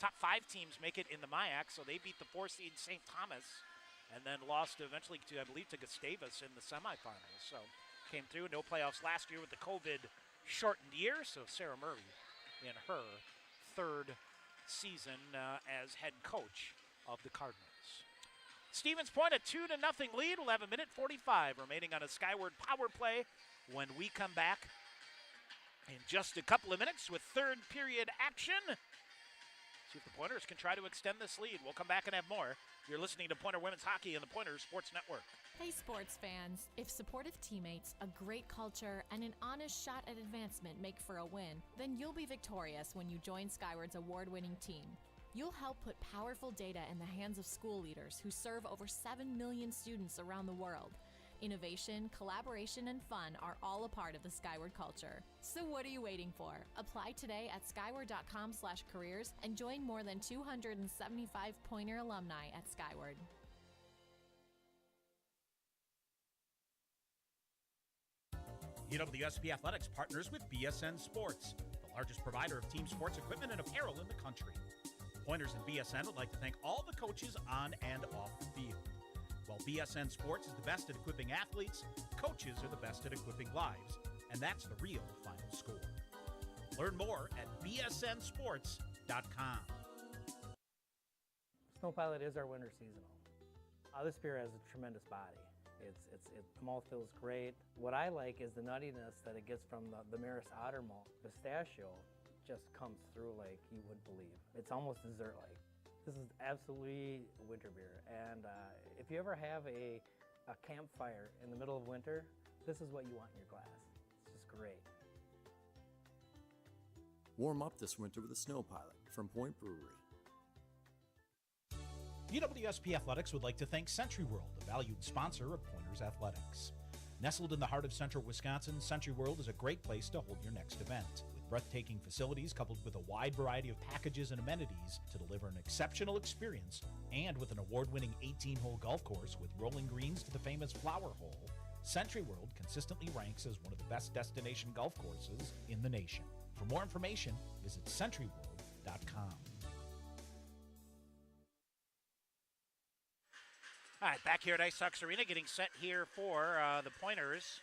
Top 5 teams make it in the MIAC, so they beat the 4-seed St. Thomas, and then lost eventually to, I believe, to Gustavus in the semifinals. So came through, no playoffs last year with the COVID-shortened year, so Sarah Murray in her third season as head coach of the Cardinals. Stevens Point a 2-0 lead. We'll have a minute 45 remaining on a Skyward power play when we come back in just a couple of minutes with third period action. See if the Pointers can try to extend this lead. We'll come back and have more. You're listening to Pointer Women's Hockey on the Pointer Sports Network. Hey sports fans, if supportive teammates, a great culture, and an honest shot at advancement make for a win, then you'll be victorious when you join Skyward's award-winning team. You'll help put powerful data in the hands of school leaders who serve over 7 million students around the world. Innovation, collaboration, and fun are all a part of the Skyward culture. So what are you waiting for? Apply today at skyward.com/careers and join more than 275 Pointer alumni at Skyward. UWSP Athletics partners with BSN Sports, the largest provider of team sports equipment and apparel in the country. Pointers and BSN would like to thank all the coaches on and off the field. While BSN Sports is the best at equipping athletes, coaches are the best at equipping lives, and that's the real final score. Learn more at bsnsports.com. Snow Pilot is our winter seasonal. This beer has a tremendous body. The malt feels great. What I like is the nuttiness that it gets from the Maris Otter malt. Pistachio just comes through like you wouldn't believe. It's almost dessert-like. This is absolutely winter beer, and if you ever have a campfire in the middle of winter, this is what you want in your glass. It's just great. Warm up this winter with a Snow Pilot from Point Brewery. UWSP Athletics would like to thank Century World, a valued sponsor of Pointers Athletics. Nestled in the heart of central Wisconsin, Century World is a great place to hold your next event. With breathtaking facilities coupled with a wide variety of packages and amenities to deliver an exceptional experience, and with an award-winning 18-hole golf course with rolling greens to the famous Flower Hole, Century World consistently ranks as one of the best destination golf courses in the nation. For more information, visit centuryworld.com. All right, back here at Ice Sox Arena, getting set here for the Pointers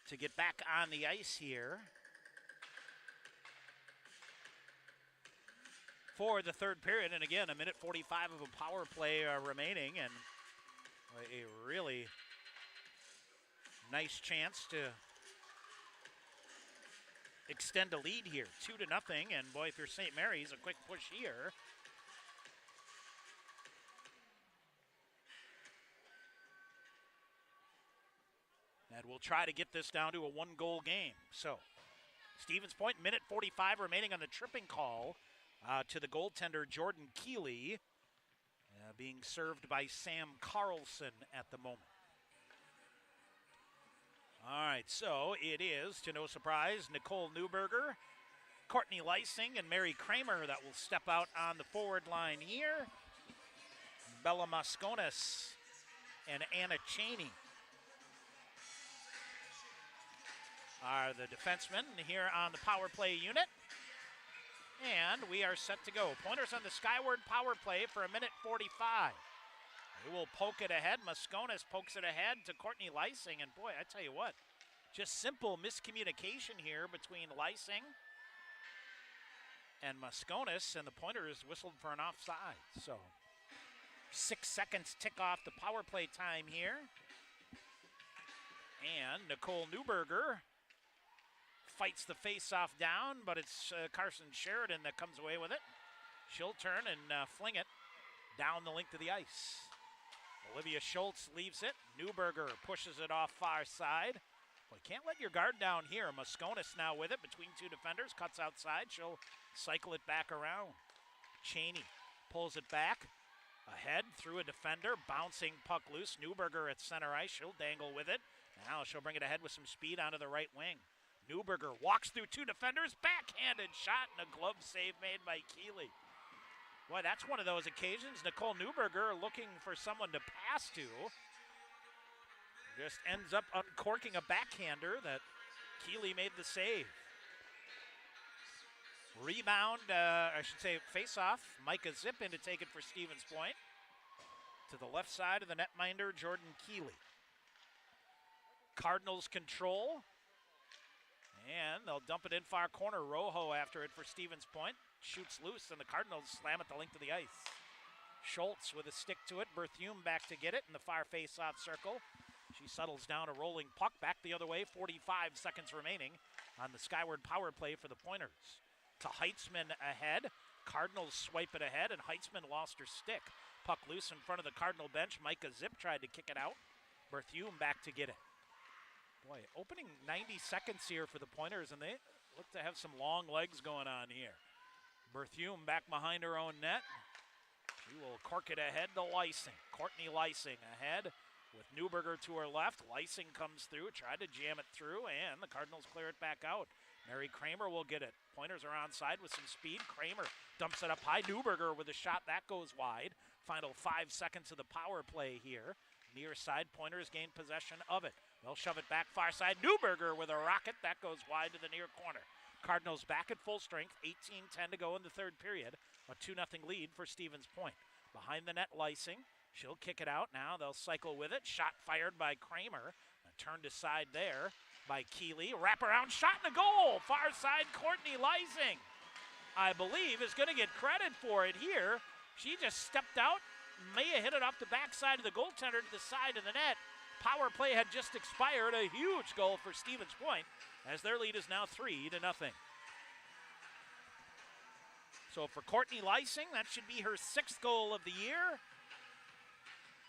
to get back on the ice here for the third period. And again, a minute 45 of a power play remaining, and a really nice chance to extend a lead here, 2-0. And boy, if you're St. Mary's, a quick push here. And we'll try to get this down to a one-goal game. So, Stevens Point, minute 45 remaining on the tripping call to the goaltender Jordan Keeley, being served by Sam Carlson at the moment. All right, so it is, to no surprise, Nicole Newberger, Courtney Lysing, and Mary Kramer that will step out on the forward line here. Bella Mosconis and Anna Cheney are the defensemen here on the power play unit. And we are set to go. Pointers on the Skyward power play for a minute 45. They will poke it ahead. Mosconis pokes it ahead to Courtney Lysing. And boy, I tell you what, just simple miscommunication here between Lysing and Mosconis, and the Pointers whistled for an offside. So 6 seconds tick off the power play time here. And Nicole Newberger fights the face-off down, but it's Carson Sheridan that comes away with it. She'll turn and fling it down the length of the ice. Olivia Schultz leaves it. Newberger pushes it off far side. Well, you can't let your guard down here. Mosconis now with it between two defenders, cuts outside. She'll cycle it back around. Cheney pulls it back. Ahead through a defender, bouncing puck loose. Newberger at center ice. She'll dangle with it. Now she'll bring it ahead with some speed onto the right wing. Newberger walks through two defenders, backhanded shot, and a glove save made by Keeley. Boy, that's one of those occasions. Nicole Newberger looking for someone to pass to. Just ends up uncorking a backhander that Keeley made the save. Rebound, I should say face-off. Micah Zip in to take it for Stevens Point. To the left side of the netminder, Jordan Keeley. Cardinals control. And they'll dump it in far corner. Rojo after it for Stevens Point. Shoots loose, and the Cardinals slam at the length of the ice. Schultz with a stick to it. Berthume back to get it in the far face-off circle. She settles down a rolling puck back the other way. 45 seconds remaining on the Skyward power play for the Pointers. To Heitzman ahead. Cardinals swipe it ahead, and Heitzman lost her stick. Puck loose in front of the Cardinal bench. Micah Zip tried to kick it out. Berthume back to get it. Boy, opening 90 seconds here for the Pointers, and they look to have some long legs going on here. Berthume back behind her own net. She will cork it ahead to Lysing. Courtney Lysing ahead with Newberger to her left. Lysing comes through, tried to jam it through, and the Cardinals clear it back out. Mary Kramer will get it. Pointers are onside with some speed. Kramer dumps it up high. Newberger with a shot. That goes wide. Final 5 seconds of the power play here. Near side, Pointers gain possession of it. They'll shove it back far side. Newberger with a rocket. That goes wide to the near corner. Cardinals back at full strength. 18-10 to go in the third period. A 2-0 lead for Stevens Point. Behind the net, Lysing. She'll kick it out. Now they'll cycle with it. Shot fired by Kramer. Turned aside there by Keeley. Wraparound shot and a goal. Far side, Courtney Lysing, I believe, is going to get credit for it here. She just stepped out. May have hit it off the backside of the goaltender to the side of the net. Power play had just expired. A huge goal for Stevens Point, as their lead is now 3-0. So for Courtney Lysing, that should be her 6th goal of the year.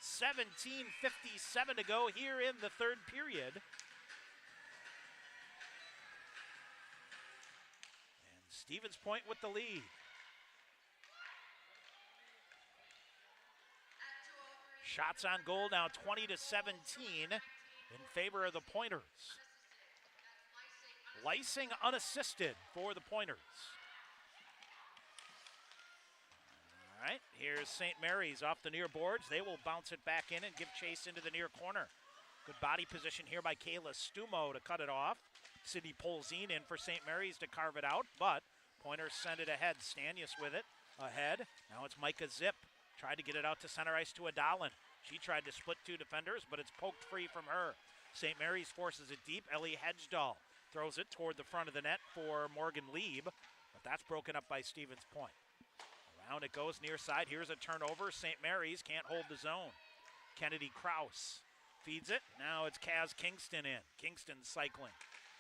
17:57 to go here in the third period. And Stevens Point with the lead. Shots on goal now 20-17 in favor of the Pointers. Lysing unassisted for the Pointers. All right, here's St. Mary's off the near boards. They will bounce it back in and give chase into the near corner. Good body position here by Kayla Stumo to cut it off. Sydney Polzine in for St. Mary's to carve it out, but Pointers send it ahead. Stanius with it ahead. Now it's Micah Zip. Tried to get it out to center ice to Adalin. She tried to split 2 defenders, but it's poked free from her. St. Mary's forces it deep. Ellie Hedgedahl throws it toward the front of the net for Morgan Lieb, but that's broken up by Stevens Point. Around it goes near side. Here's a turnover. St. Mary's can't hold the zone. Kennedy Kraus feeds it. Now it's Kaz Kingston in. Kingston cycling.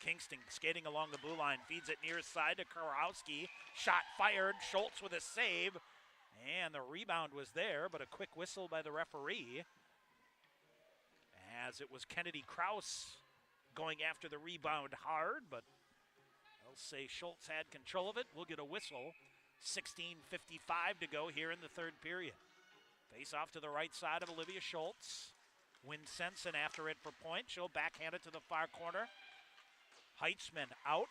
Kingston skating along the blue line. Feeds it near side to Kurowski. Shot fired. Schultz with a save. And the rebound was there, but a quick whistle by the referee, as it was Kennedy Kraus going after the rebound hard, but they'll say Schultz had control of it. We'll get a whistle. 16:55 to go here in the third period. Face off to the right side of Olivia Schultz. Wynn Sensen after it for point. She'll backhand it to the far corner. Heitzman out.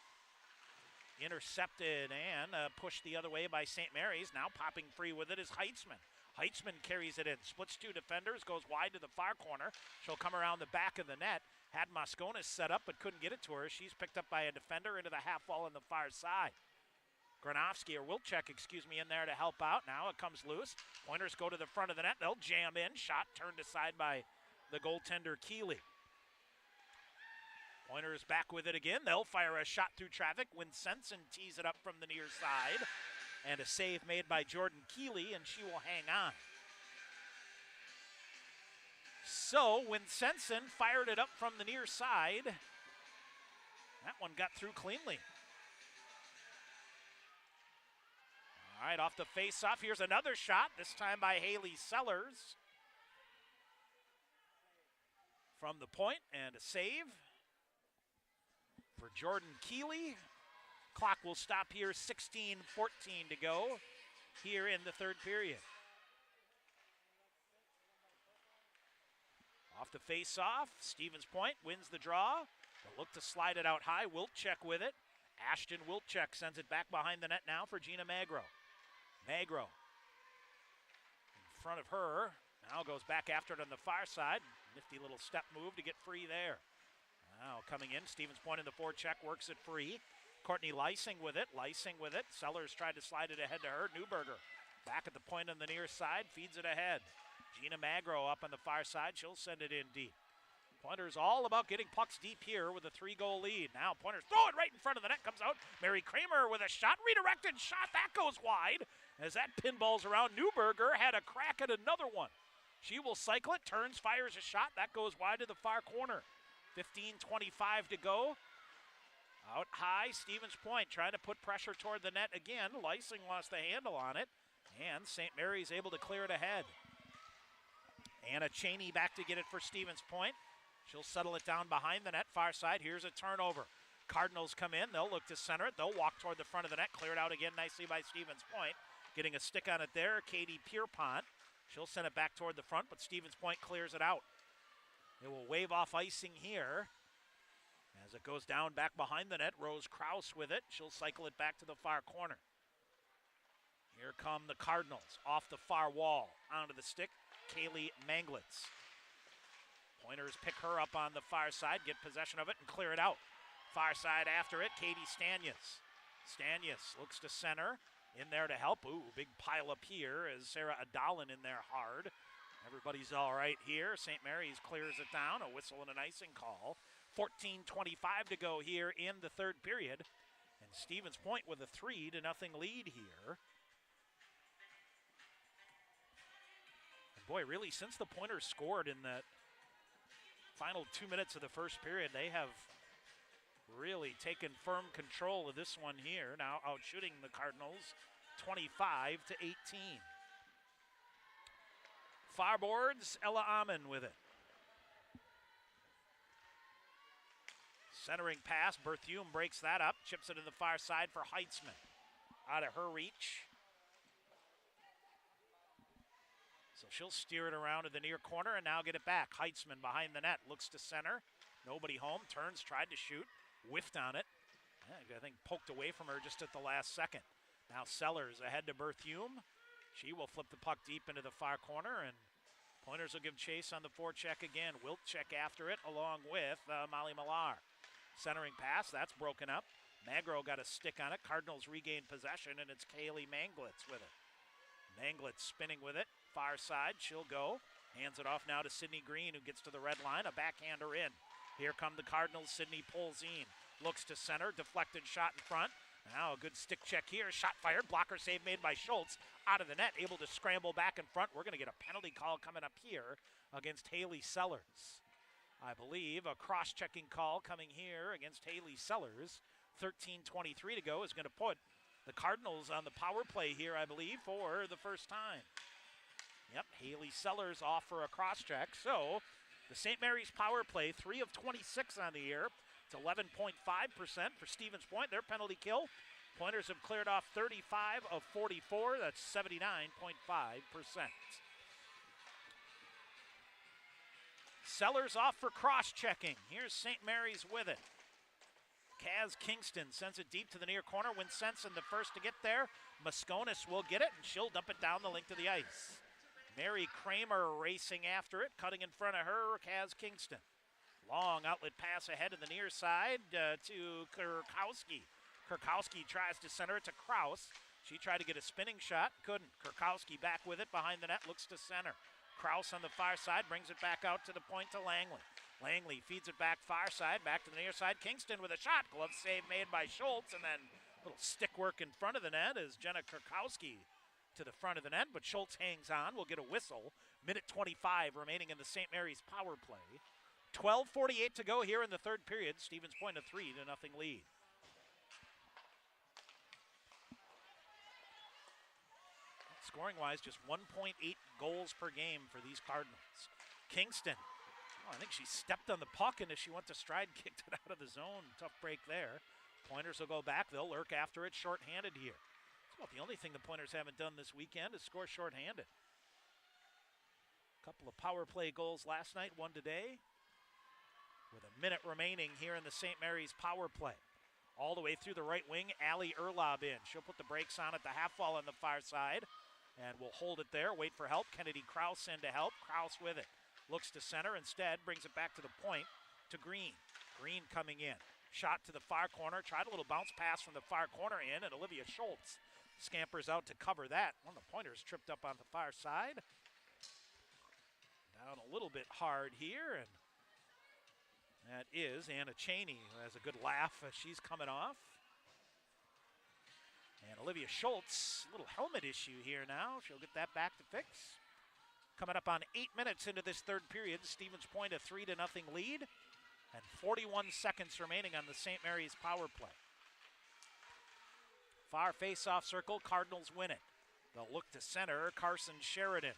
Intercepted and pushed the other way by St. Mary's. Now popping free with it is Heitzman. Heitzman carries it in. Splits 2 defenders. Goes wide to the far corner. She'll come around the back of the net. Had Mosconis set up but couldn't get it to her. She's picked up by a defender into the half wall on the far side. Granofsky, or Wilczek, in there to help out. Now it comes loose. Pointers go to the front of the net. They'll jam in. Shot turned aside by the goaltender Keeley. Pointers back with it again. They'll fire a shot through traffic. Winsensen tees it up from the near side. And a save made by Jordan Keeley, and she will hang on. So Winsensen fired it up from the near side. That one got through cleanly. All right, off the face-off. Here's another shot, this time by Haley Sellers. From the point, and a save for Jordan Keeley. Clock will stop here, 16:14 to go here in the third period. Off the face-off, Stevens Point wins the draw. They'll look to slide it out high. Wilczek with it. Ashton Wilczek sends it back behind the net now for Gina Magro. Magro in front of her. Now goes back after it on the far side. Nifty little step move to get free there. Now coming in, Stevens Point in the forecheck, works it free. Courtney Lysing with it. Sellers tried to slide it ahead to her. Newberger back at the point on the near side, feeds it ahead. Gina Magro up on the far side. She'll send it in deep. Pointers all about getting pucks deep here with a 3-goal lead. Now Pointers throw it right in front of the net, comes out. Mary Kramer with a shot, redirected shot, that goes wide. As that pinballs around, Newberger had a crack at another one. She will cycle it, turns, fires a shot, that goes wide to the far corner. 15:25 to go. Out high, Stevens Point trying to put pressure toward the net again. Lysing lost the handle on it, and St. Mary's able to clear it ahead. Anna Cheney back to get it for Stevens Point. She'll settle it down behind the net, far side. Here's a turnover. Cardinals come in. They'll look to center it. They'll walk toward the front of the net. Cleared out again nicely by Stevens Point. Getting a stick on it there, Katie Pierpont. She'll send it back toward the front, but Stevens Point clears it out. They will wave off icing here. As it goes down back behind the net, Rose Krause with it. She'll cycle it back to the far corner. Here come the Cardinals off the far wall. Onto the stick, Kaylee Manglitz. Pointers pick her up on the far side, get possession of it, and clear it out. Far side after it, Katie Stanyas. Stanyas looks to center, in there to help. Ooh, big pile up here as Sarah Adalin in there hard. Everybody's all right here. St. Mary's clears it down, a whistle and an icing call. 14:25 to go here in the third period. And Stevens Point with a 3-0 lead here. And boy, really, since the Pointers scored in that final 2 minutes of the first period, they have really taken firm control of this one here. Now out shooting the Cardinals 25-18. Farboards, Ella Amon with it. Centering pass, Berthume breaks that up, chips it to the far side for Heitzman. Out of her reach. So she'll steer it around to the near corner and now get it back. Heitzman behind the net, looks to center. Nobody home, turns, tried to shoot, whiffed on it. I think poked away from her just at the last second. Now Sellers ahead to Berthume. She will flip the puck deep into the far corner, and Pointers will give chase on the forecheck again. Wilczek after it, along with Molly Millar. Centering pass, that's broken up. Magro got a stick on it. Cardinals regain possession, and it's Kaylee Manglitz with it. Manglitz spinning with it. Far side, she'll go. Hands it off now to Sydney Green, who gets to the red line. A backhander in. Here come the Cardinals. Sydney Polzine looks to center. Deflected shot in front. Now a good stick check here. Shot fired. Blocker save made by Schultz. Out of the net. Able to scramble back in front. We're going to get a penalty call coming up here against Haley Sellers. I believe a cross-checking call coming here against Haley Sellers. 13:23 to go is going to put the Cardinals on the power play here, I believe, for the first time. Yep, Haley Sellers off for a cross-check. So the St. Mary's power play, 3 of 26 on the year. It's 11.5% for Stevens Point. Their penalty kill. Pointers have cleared off 35 of 44. That's 79.5%. Sellers off for cross-checking. Here's St. Mary's with it. Kaz Kingston sends it deep to the near corner. Winsenson the first to get there. Mosconis will get it, and she'll dump it down the length of the ice. Mary Kramer racing after it, cutting in front of her, Kaz Kingston. Long outlet pass ahead to the near side to Kurkowski. Kurkowski tries to center it to Kraus. She tried to get a spinning shot, couldn't. Kurkowski back with it behind the net, looks to center. Kraus on the far side brings it back out to the point to Langley. Langley feeds it back far side, back to the near side. Kingston with a shot. Glove save made by Schultz, and then a little stick work in front of the net as Jenna Kurkowski to the front of the net, but Schultz hangs on. We'll get a whistle. Minute 25 remaining in the St. Mary's power play. 12:48 to go here in the third period. Stevens Point a 3-0 lead. Scoring-wise, just 1.8 goals per game for these Cardinals. Kingston, I think she stepped on the puck, and as she went to stride, kicked it out of the zone. Tough break there. Pointers will go back. They'll lurk after it shorthanded here. It's about the only thing the Pointers haven't done this weekend is score shorthanded. A couple of power play goals last night, one today. With a minute remaining here in the St. Mary's power play. All the way through the right wing, Allie Erlob in. She'll put the brakes on at the half wall on the far side. And we'll hold it there, wait for help. Kennedy Kraus in to help. Kraus with it. Looks to center instead, brings it back to the point to Green. Green coming in. Shot to the far corner. Tried a little bounce pass from the far corner in, and Olivia Schultz scampers out to cover that. One of the Pointers tripped up on the far side. Down a little bit hard here, and That is Anna Cheney, who has a good laugh as she's coming off. And Olivia Schultz, a little helmet issue here now. She'll get that back to fix. Coming up on 8 minutes into this third period, Stevens Point a 3-0 lead, and 41 seconds remaining on the St. Mary's power play. Far face-off circle, Cardinals win it. They'll look to center, Carson Sheridan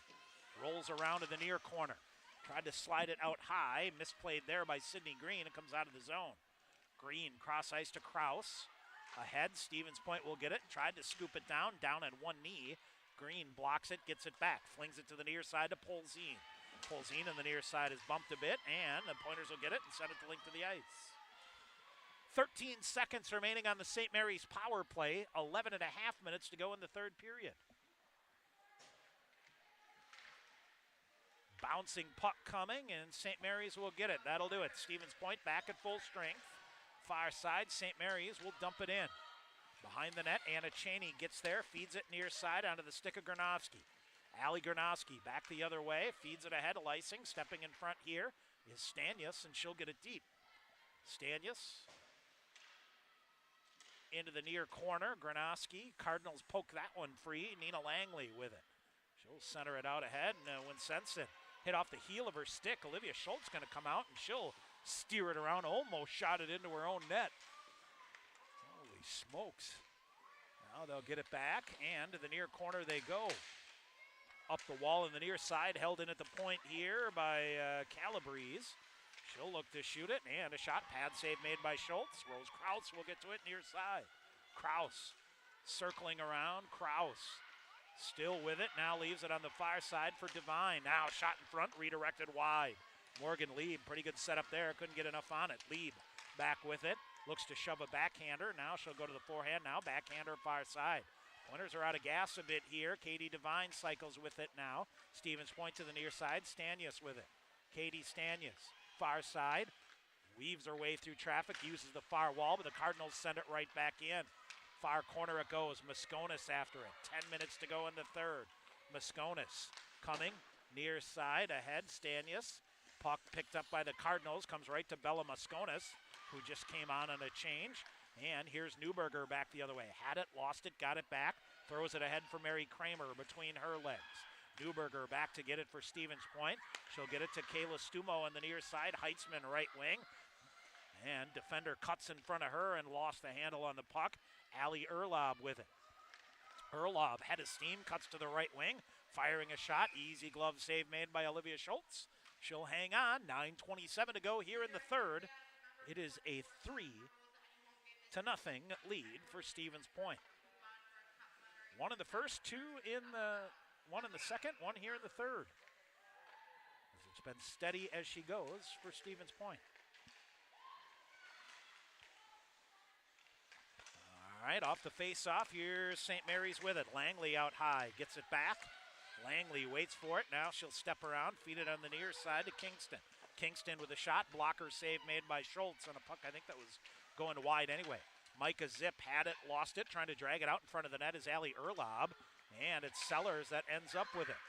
rolls around to the near corner. Tried to slide it out high, misplayed there by Sydney Green. It comes out of the zone. Green cross ice to Kraus. Ahead, Stevens Point will get it. Tried to scoop it down on one knee. Green blocks it, gets it back, flings it to the near side to Polzine. Polzine on the near side is bumped a bit, and the Pointers will get it and send it to link to the ice. 13 seconds remaining on the St. Mary's power play. 11 and a half minutes to go in the third period. Bouncing puck coming, and St. Mary's will get it. That'll do it. Stevens Point back at full strength. Far side, St. Mary's will dump it in. Behind the net, Anna Cheney gets there, feeds it near side onto the stick of Granovsky. Allie Granovsky back the other way, feeds it ahead of Lysing. Stepping in front here is Stanius, and she'll get it deep. Stanius into the near corner. Granovsky, Cardinals poke that one free. Nina Langley with it. She'll center it out ahead, and when Sensen hit off the heel of her stick, Olivia Schultz going to come out, and she'll steer it around, almost shot it into her own net. Holy smokes. Now they'll get it back, and to the near corner they go. Up the wall in the near side, held in at the point here by Calabrese. She'll look to shoot it, and a shot pad save made by Schultz. Rose Kraus will get to it near side. Kraus circling around. Kraus still with it, now leaves it on the far side for Devine. Now shot in front, redirected wide. Morgan Lieb, pretty good setup there, couldn't get enough on it. Lieb back with it, looks to shove a backhander. Now she'll go to the forehand, now backhander far side. Pointers are out of gas a bit here. Katie Devine cycles with it now. Stevens Point to the near side, Stanius with it. Katie Stanius, far side, weaves her way through traffic, uses the far wall, but the Cardinals send it right back in. Far corner it goes, Mosconis after it. 10 minutes to go in the third. Mosconis coming, near side, ahead, Stanius. Puck picked up by the Cardinals, comes right to Bella Mosconis, who just came on a change. And here's Newberger back the other way. Had it, lost it, got it back. Throws it ahead for Mary Kramer between her legs. Newberger back to get it for Stevens Point. She'll get it to Kayla Stumo on the near side. Heitzman right wing. And defender cuts in front of her and lost the handle on the puck. Allie Erlob with it. Erlob, head of steam, cuts to the right wing. Firing a shot. Easy glove save made by Olivia Schultz. She'll hang on. 9:27 to go here in the third. It is a 3-0 lead for Stevens Point. One in the first, one in the second, one here in the third. It's been steady as she goes for Stevens Point. All right, off the face-off, here's St. Mary's with it. Langley out high, gets it back. Langley waits for it. Now she'll step around, feed it on the near side to Kingston. Kingston with a shot, blocker save made by Schultz on a puck. I think that was going wide anyway. Micah Zip had it, lost it, trying to drag it out in front of the net is Allie Erlob. And it's Sellers that ends up with it.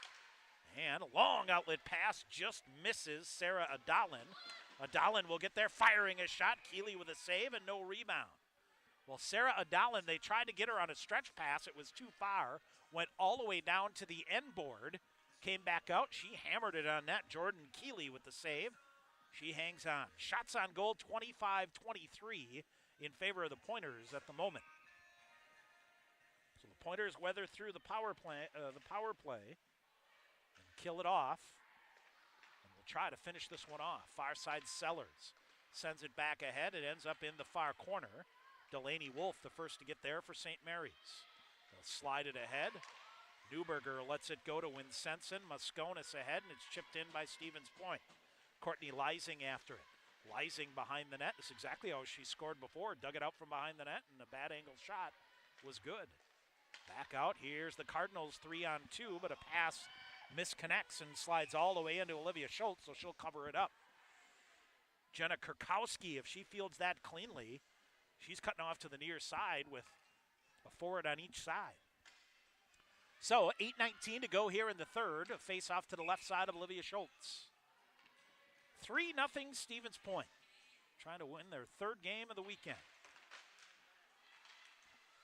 And a long outlet pass just misses Sarah Adalin. Adalin will get there, firing a shot. Keeley with a save and no rebound. Well, Sarah Adalin, they tried to get her on a stretch pass. It was too far. Went all the way down to the end board. Came back out. She hammered it on net. Jordan Keeley with the save. She hangs on. Shots on goal, 25-23 in favor of the Pointers at the moment. So the Pointers weather through the power play and kill it off. And we'll try to finish this one off. Far side Sellers sends it back ahead. It ends up in the far corner. Delaney Wolf, the first to get there for St. Mary's. They'll slide it ahead. Newberger lets it go to Winsenson. Mosconis ahead, and it's chipped in by Stevens Point. Courtney Lysing after it. Lysing behind the net. This is exactly how she scored before. Dug it out from behind the net, and a bad angle shot was good. Back out. Here's the Cardinals 3-on-2, but a pass misconnects and slides all the way into Olivia Schultz, so she'll cover it up. Jenna Kurkowski, if she fields that cleanly, she's cutting off to the near side with a forward on each side. So 8:19 to go here in the third. A face off to the left side of Olivia Schultz. 3-0 Stevens Point. trying to win their third game of the weekend.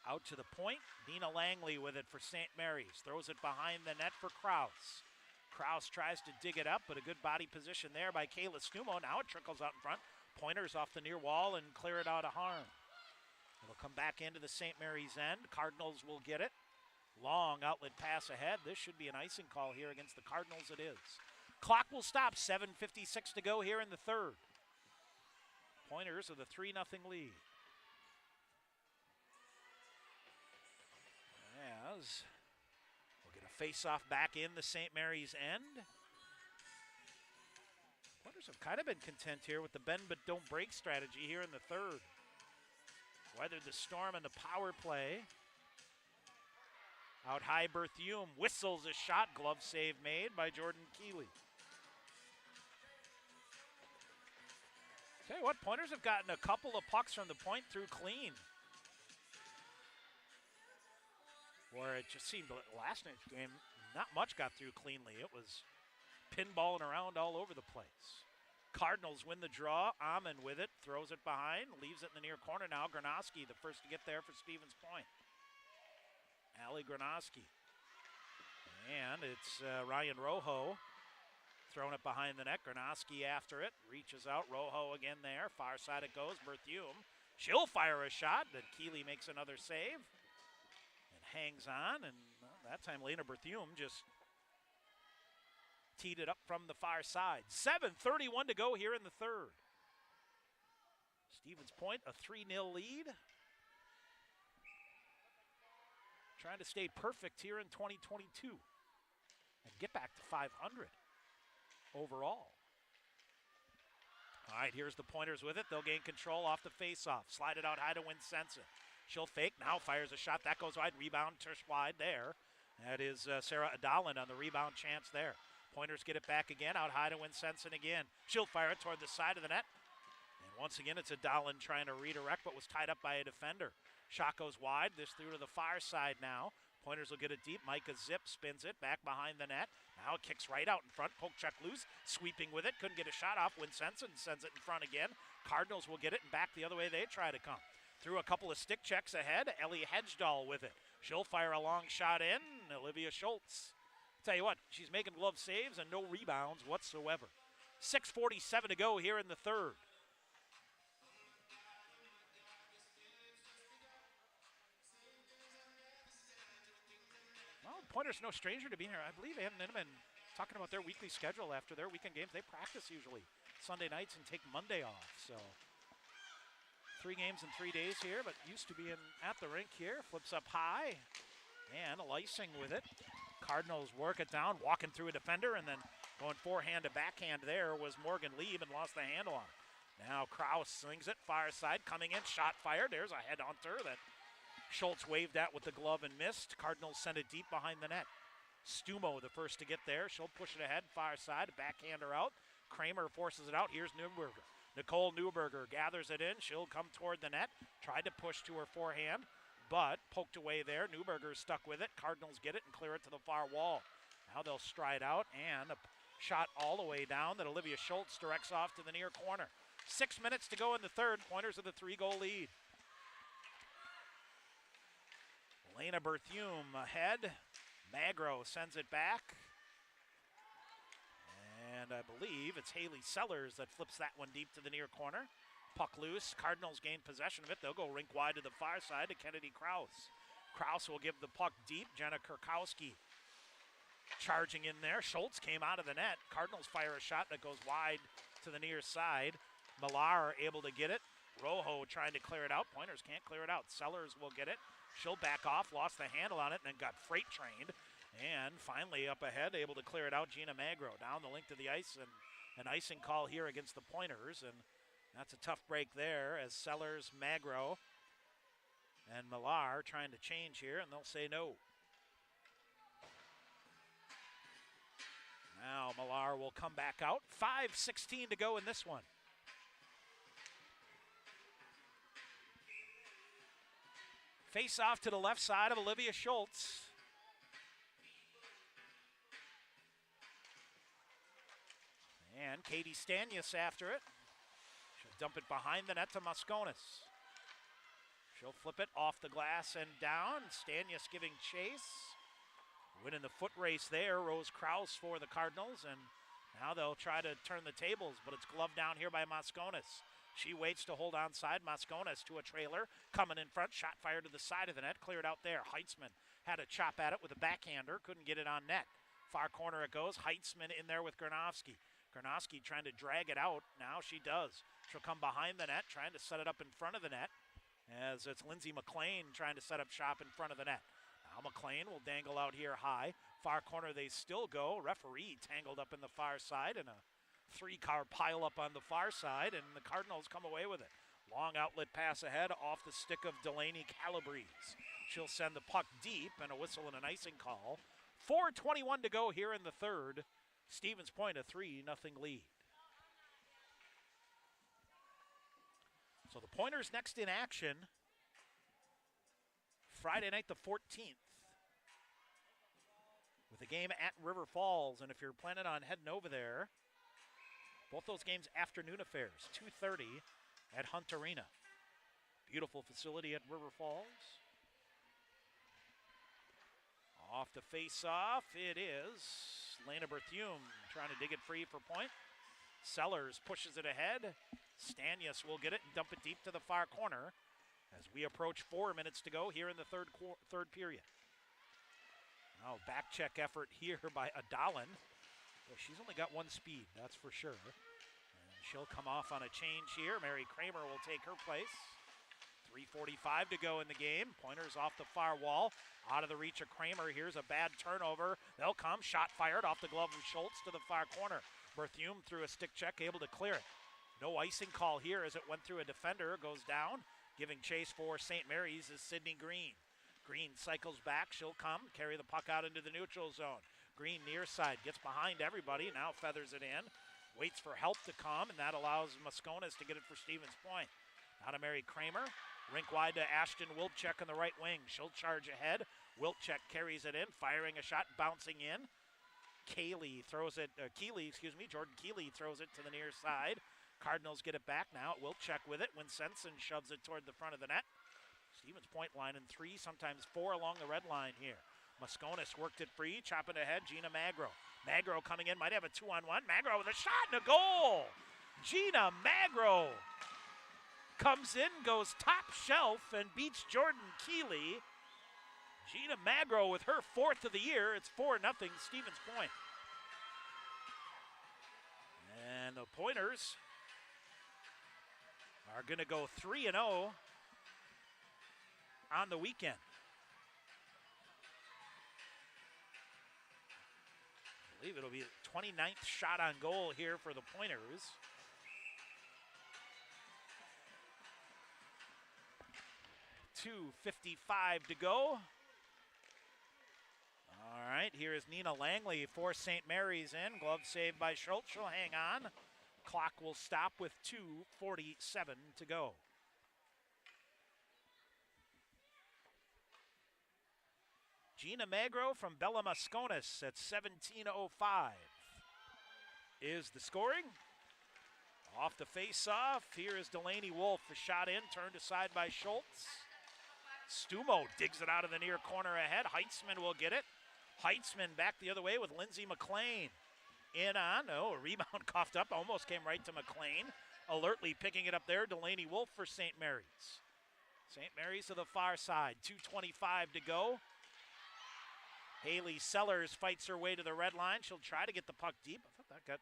Out to the point, Dina Langley with it for St. Mary's. Throws it behind the net for Kraus. Kraus tries to dig it up, but a good body position there by Kayla Stumo. Now it trickles out in front. Pointers off the near wall and clear it out of harm. It'll come back into the St. Mary's end. Cardinals will get it. Long outlet pass ahead. This should be an icing call here against the Cardinals. It is. Clock will stop. 7:56 to go here in the third. Pointers with a 3-0 lead. As we'll get a face-off back in the St. Mary's end. Pointers have kind of been content here with the bend but don't break strategy here in the third. Weathered the storm and the power play. Out high, Berthiaume whistles a shot. Glove save made by Jordan Keeley. Tell you what, Pointers have gotten a couple of pucks from the point through clean. Where it just seemed last night's game, not much got through cleanly. It was pinballing around all over the place. Cardinals win the draw. Amon with it, throws it behind, leaves it in the near corner now. Granoski, the first to get there for Stevens Point. Ali Granoski. And it's Ryan Rojo throwing it behind the net. Granoski after it, reaches out. Rojo again there. Far side it goes. Berthiaume. She'll fire a shot, but Keeley makes another save. Hangs on, and that time Lena Berthiaume just teed it up from the far side. 7:31 to go here in the third. Stevens Point, a 3-0 lead. Trying to stay perfect here in 2022 and get back to 500 overall. All right, here's the Pointers with it. They'll gain control off the faceoff. Slide it out high to Winsensa. She'll fake, now fires a shot. That goes wide, rebound, tush wide there. That is Sarah Adalin on the rebound chance there. Pointers get it back again, out high to Winsensa again. She'll fire it toward the side of the net. And once again, it's Adalin trying to redirect, but was tied up by a defender. Shot goes wide, this through to the far side now. Pointers will get it deep. Micah Zip spins it back behind the net. Now it kicks right out in front. Poke check loose, sweeping with it. Couldn't get a shot off. Winsensa sends it in front again. Cardinals will get it and back the other way they try to come. Through a couple of stick checks ahead, Ellie Hedgedahl with it. She'll fire a long shot in. Olivia Schultz. Tell you what, she's making glove saves and no rebounds whatsoever. 6:47 to go here in the third. Well, Pointers no stranger to being here. I believe Ann Ninneman talking about their weekly schedule after their weekend games. They practice usually Sunday nights and take Monday off, so 3 games in 3 days here, but used to be at the rink here. Flips up high, and Lysing with it. Cardinals work it down, walking through a defender, and then going forehand to backhand there was Morgan Lieb and lost the handle on it. Now Kraus slings it, far side, coming in, shot fired. There's a headhunter that Schultz waved at with the glove and missed. Cardinals send it deep behind the net. Stumo the first to get there. She'll push it ahead, far side, backhander out. Kramer forces it out. Here's Newberger. Nicole Newberger gathers it in. She'll come toward the net. Tried to push to her forehand, but poked away there. Newberger's stuck with it. Cardinals get it and clear it to the far wall. Now they'll stride out, and a shot all the way down that Olivia Schultz directs off to the near corner. 6 minutes to go in the third. Pointers with a 3-goal lead. Lena Berthiaume ahead. Magro sends it back. And I believe it's Haley Sellers that flips that one deep to the near corner. Puck loose. Cardinals gain possession of it. They'll go rink wide to the far side to Kennedy Kraus. Kraus will give the puck deep. Jenna Kurkowski charging in there. Schultz came out of the net. Cardinals fire a shot that goes wide to the near side. Millar able to get it. Rojo trying to clear it out. Pointers can't clear it out. Sellers will get it. She'll back off, lost the handle on it, and then got freight trained. And finally up ahead, able to clear it out, Gina Magro. Down the length to the ice, and an icing call here against the Pointers. And that's a tough break there as Sellers, Magro, and Millar trying to change here, and they'll say no. Now Millar will come back out. 5:16 to go in this one. Face off to the left side of Olivia Schultz. And Katie Stanius after it. She'll dump it behind the net to Mosconis. She'll flip it off the glass and down. Stanius giving chase. Winning the foot race there, Rose Krause for the Cardinals, and now they'll try to turn the tables, but it's gloved down here by Mosconis. She waits to hold onside. Mosconis to a trailer, coming in front, shot fired to the side of the net, cleared out there. Heitzman had a chop at it with a backhander, couldn't get it on net. Far corner it goes. Heitzman in there with Gronowski. Gronowski trying to drag it out. Now she does. She'll come behind the net, trying to set it up in front of the net, as it's Lindsay McLean trying to set up shop in front of the net. Now McLean will dangle out here high. Far corner they still go. Referee tangled up in the far side, and a three-car pile up on the far side, and the Cardinals come away with it. Long outlet pass ahead off the stick of Delaney Calabrese. She'll send the puck deep, and a whistle and an icing call. 4:21 to go here in the third. Stevens Point a 3-0 lead. So the Pointers next in action Friday night the 14th with a game at River Falls. And if you're planning on heading over there, both those games afternoon affairs, 2:30 at Hunt Arena. Beautiful facility at River Falls. Off the face-off, it is Lena Berthume trying to dig it free for point. Sellers pushes it ahead. Stanius will get it and dump it deep to the far corner as we approach 4 minutes to go here in the third period. Now back check effort here by Adalin. Well, she's only got one speed, that's for sure. And she'll come off on a change here. Mary Kramer will take her place. 3:45 to go in the game. Pointers off the far wall. Out of the reach of Kramer. Here's a bad turnover. They'll come. Shot fired off the glove of Schultz to the far corner. Berthume through a stick check, able to clear it. No icing call here as it went through a defender. Goes down. Giving chase for St. Mary's is Sydney Green. Green cycles back. She'll come. Carry the puck out into the neutral zone. Green near side. Gets behind everybody. Now feathers it in. Waits for help to come, and that allows Mosconis to get it for Stevens Point. Now to Mary Kramer. Rink wide to Ashton Wilczek on the right wing. She'll charge ahead. Wilczek carries it in, firing a shot, bouncing in. Jordan Keeley throws it to the near side. Cardinals get it back now. Wilczek with it when Sensen shoves it toward the front of the net. Stevens Point line in 3, sometimes 4 along the red line here. Mosconis worked it free, chopping ahead. Gina Magro. Magro coming in, might have a 2-on-1. Magro with a shot and a goal. Gina Magro comes in, goes top shelf, and beats Jordan Keeley. Gina Magro with her 4th of the year. It's 4-0 Stevens Point. And the Pointers are going to go 3-0 on the weekend. I believe it'll be the 29th shot on goal here for the Pointers. .255 to go. All right, here is Nina Langley for St. Mary's in. Glove saved by Schultz. She'll hang on. Clock will stop with 2:47 to go. Gina Magro from Bella Mosconis at 17:05 is the scoring. Off the face-off, here is Delaney Wolf. A shot in, turned aside by Schultz. Stumo digs it out of the near corner ahead. Heitzman will get it. Heitzman back the other way with Lindsay McLean. In on, a rebound coughed up, almost came right to McLean. Alertly picking it up there, Delaney Wolf for St. Mary's. St. Mary's to the far side, 2:25 to go. Haley Sellers fights her way to the red line. She'll try to get the puck deep. I thought that got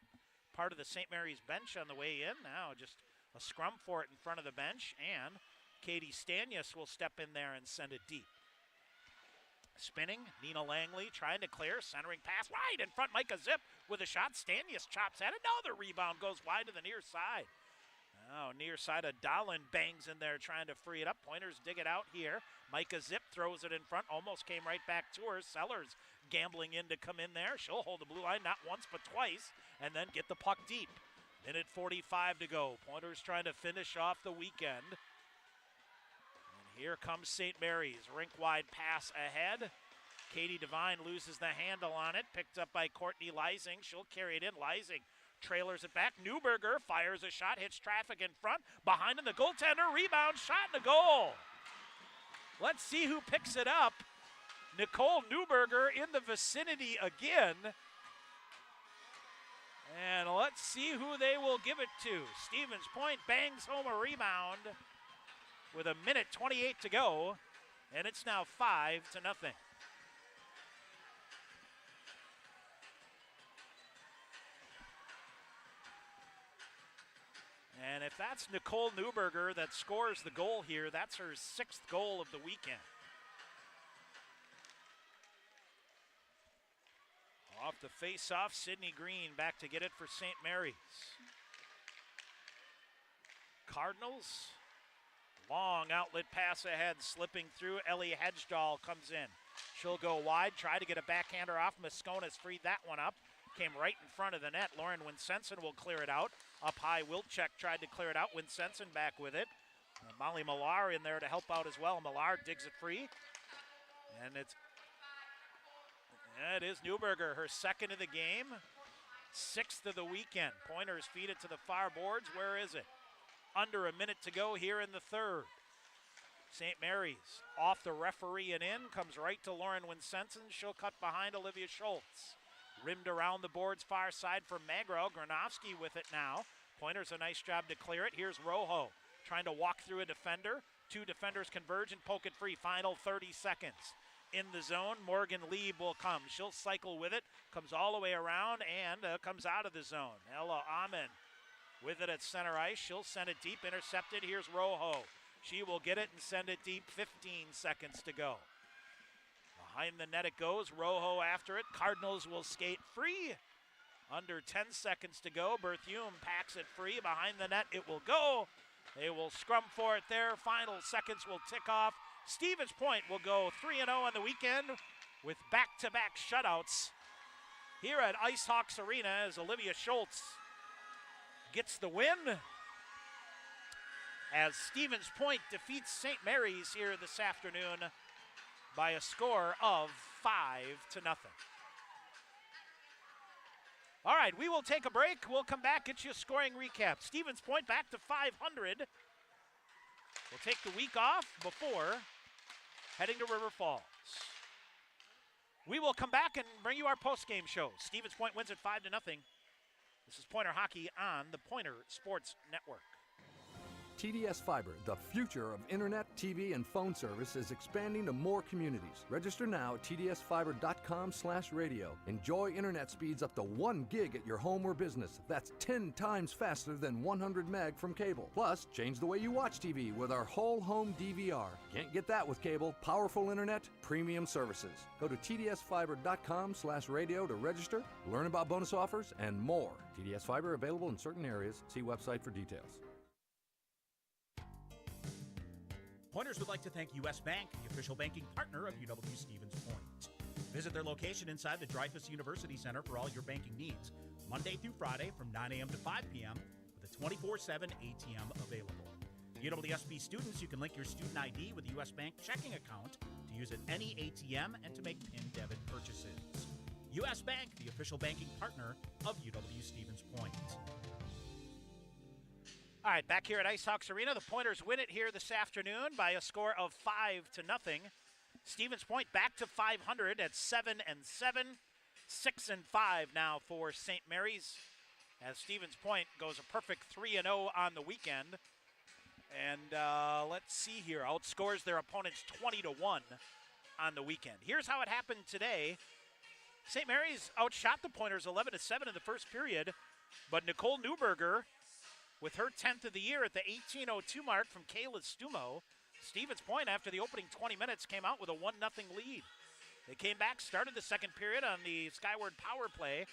part of the St. Mary's bench on the way in. Now just a scrum for it in front of the bench, and Katie Stanius will step in there and send it deep. Spinning, Nina Langley trying to clear, centering pass wide in front. Micah Zip with a shot. Stanius chops at it. Another rebound goes wide to the near side. Now near side of Dahlin bangs in there trying to free it up. Pointers dig it out here. Micah Zip throws it in front. Almost came right back to her. Sellers gambling in to come in there. She'll hold the blue line not once but twice and then get the puck deep. Minute 45 to go. Pointers trying to finish off the weekend. Here comes St. Mary's. Rink-wide pass ahead. Katie Devine loses the handle on it. Picked up by Courtney Leising. She'll carry it in. Leising trailers it back. Newberger fires a shot, hits traffic in front, behind him the goaltender, rebound, shot, and a goal. Let's see who picks it up. Nicole Newberger in the vicinity again. And let's see who they will give it to. Stevens Point bangs home a rebound with 1:28 to go, and it's now 5-0. And if that's Nicole Newberger that scores the goal here, that's her 6th goal of the weekend. Off the face-off, Sydney Green back to get it for St. Mary's. Cardinals, long outlet pass ahead, slipping through. Ellie Hedgdahl comes in. She'll go wide, try to get a backhander off. Mosconis freed that one up. Came right in front of the net. Lauren Winsenson will clear it out. Up high, Wilczek tried to clear it out. Winsenson back with it. Molly Millar in there to help out as well. Millar digs it free. And it is Newberger, her 2nd of the game, 6th of the weekend. Pointers feed it to the far boards. Where is it? Under a minute to go here in the 3rd. St. Mary's off the referee and in, comes right to Lauren Winsenson. She'll cut behind Olivia Schultz. Rimmed around the boards far side for Magro. Granovsky with it now. Pointers a nice job to clear it. Here's Rojo trying to walk through a defender. 2 defenders converge and poke it free. Final 30 seconds. In the zone, Morgan Lieb will come. She'll cycle with it, comes all the way around, and comes out of the zone. Ella Amen with it at center ice. She'll send it deep, intercepted. Here's Rojo. She will get it and send it deep. 15 seconds to go. Behind the net it goes. Rojo after it. Cardinals will skate free. Under 10 seconds to go. Berthume packs it free. Behind the net it will go. They will scrum for it there. Final seconds will tick off. Stevens Point will go 3-0 on the weekend with back-to-back shutouts here at IceHawks Arena as Olivia Schultz gets the win as Stevens Point defeats St. Mary's here this afternoon by a score of 5-0. All right, we will take a break. We'll come back, get you a scoring recap. Stevens Point back to 500. We'll take the week off before heading to River Falls. We will come back and bring you our post-game show. Stevens Point wins at 5-0. This is Pointer Hockey on the Pointer Sports Network. TDS Fiber, the future of internet, TV, and phone service, is expanding to more communities. Register now at tdsfiber.com/radio. Enjoy internet speeds up to 1 gig at your home or business. That's 10 times faster than 100 meg from cable. Plus, change the way you watch TV with our whole home DVR. Can't get that with cable. Powerful internet, premium services. Go to tdsfiber.com/radio to register, learn about bonus offers, and more. TDS Fiber available in certain areas. See website for details. Pointers would like to thank U.S. Bank, the official banking partner of UW Stevens Point. Visit their location inside the Dreyfus University Center for all your banking needs, Monday through Friday from 9 a.m. to 5 p.m. with a 24/7 ATM available. UWSP students, you can link your student ID with a U.S. Bank checking account to use at any ATM and to make PIN debit purchases. U.S. Bank, the official banking partner of UW Stevens Point. All right, back here at IceHawks Arena, the Pointers win it here this afternoon by a score of 5-0. Stevens Point back to 500 at 7-7, 6-5 now for St. Mary's, as Stevens Point goes a perfect 3-0 on the weekend. And let's see here, outscores their opponents 20-1 on the weekend. Here's how it happened today. St. Mary's outshot the Pointers 11-7 in the first period, but Nicole Newberger, with her 10th of the year at the 18:02 mark from Kayla Stumo, Stevens Point, after the opening 20 minutes, came out with a 1-0 lead. They came back, started the second period on the Skyward power play.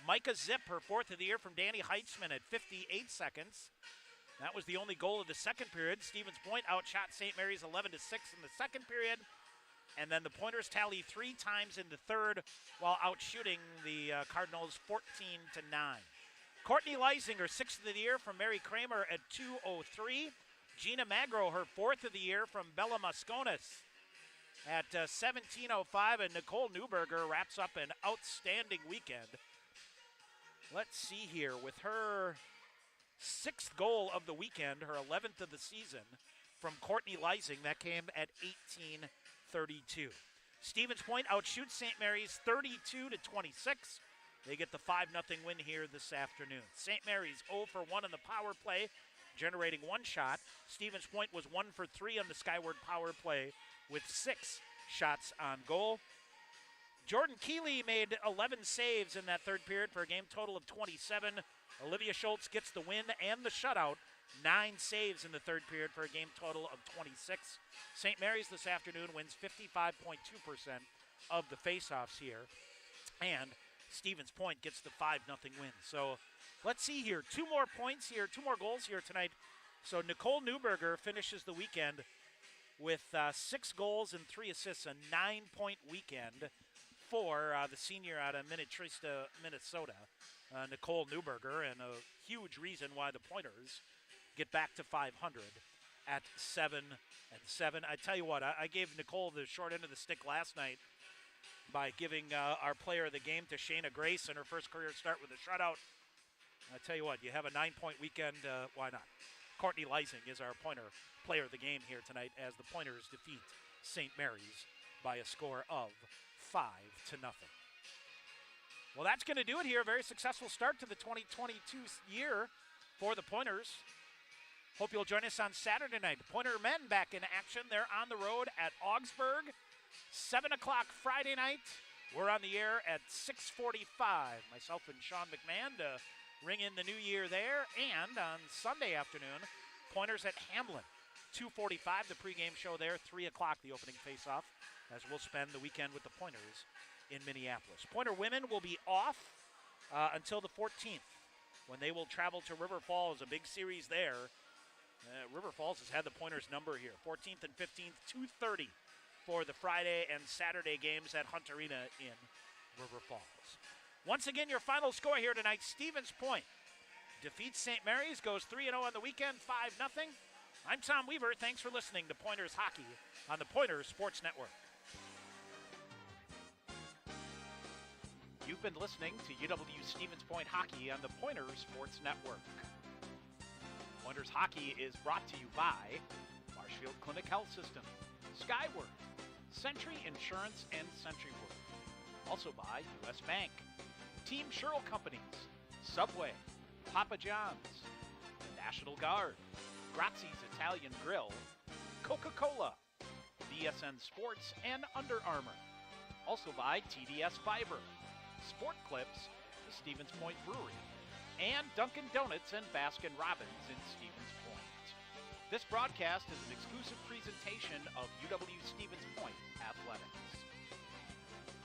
Micah Zip, her 4th of the year from Danny Heitzman at 58 seconds. That was the only goal of the second period. Stevens Point outshot St. Mary's 11-6 in the second period. And then the Pointers tally 3 times in the third while outshooting the Cardinals 14-9. Courtney Leisinger, 6th of the year from Mary Kramer at 2:03. Gina Magro, her 4th of the year from Bella Mosconis at 17:05. And Nicole Newberger wraps up an outstanding weekend let's see here. With her 6th goal of the weekend, her 11th of the season, from Courtney Leising, that came at 18:32. Stevens Point outshoots St. Mary's 32-26. They get the 5-0 win here this afternoon. St. Mary's 0 for 1 on the power play, generating 1 shot. Stevens Point was 1 for 3 on the Skyward power play with 6 shots on goal. Jordan Keeley made 11 saves in that third period for a game total of 27. Olivia Schultz gets the win and the shutout. 9 saves in the third period for a game total of 26. St. Mary's this afternoon wins 55.2% of the faceoffs here. And Stevens Point gets the 5-0 win. So let's see here. 2 more points here, 2 more goals here tonight. So Nicole Newberger finishes the weekend with 6 goals and 3 assists, a 9-point weekend for the senior out of Minnetrista, Minnesota, Nicole Newberger, and a huge reason why the Pointers get back to 500 at 7-7. I tell you what, I gave Nicole the short end of the stick last night by giving our player of the game to Shayna Grace in her first career start with a shutout. I tell you what, you have a 9-point weekend, why not? Courtney Leising is our Pointer player of the game here tonight as the Pointers defeat St. Mary's by a score of 5-0. Well, that's going to do it here. A very successful start to the 2022 year for the Pointers. Hope you'll join us on Saturday night. The Pointer men back in action. They're on the road at Augsburg. 7 o'clock Friday night. We're on the air at 6:45. Myself and Sean McMahon to ring in the new year there. And on Sunday afternoon, Pointers at Hamlin. 2:45, the pregame show there. 3 o'clock, the opening faceoff, as we'll spend the weekend with the Pointers in Minneapolis. Pointer women will be off until the 14th, when they will travel to River Falls, a big series there. River Falls has had the Pointers number here. 14th and 15th, 2:30 for the Friday and Saturday games at Hunt Arena in River Falls. Once again, your final score here tonight, Stevens Point defeats St. Mary's, goes 3-0 on the weekend, 5-0. I'm Tom Weaver. Thanks for listening to Pointers Hockey on the Pointers Sports Network. You've been listening to UW Stevens Point Hockey on the Pointers Sports Network. Pointers Hockey is brought to you by Marshfield Clinic Health System, Skyward, Century Insurance and CenturyWorld. Also by U.S. Bank, Team Sherrill Companies, Subway, Papa John's, the National Guard, Grazzi's Italian Grill, Coca-Cola, BSN Sports, and Under Armour. Also by TDS Fiber, Sport Clips, the Stevens Point Brewery, and Dunkin' Donuts and Baskin Robbins in Stevens Point. This broadcast is an exclusive presentation of UW Stevens Point Athletics.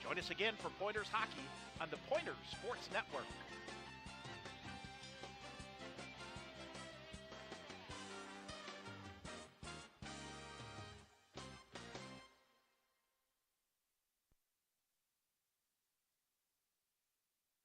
Join us again for Pointers Hockey on the Pointers Sports Network.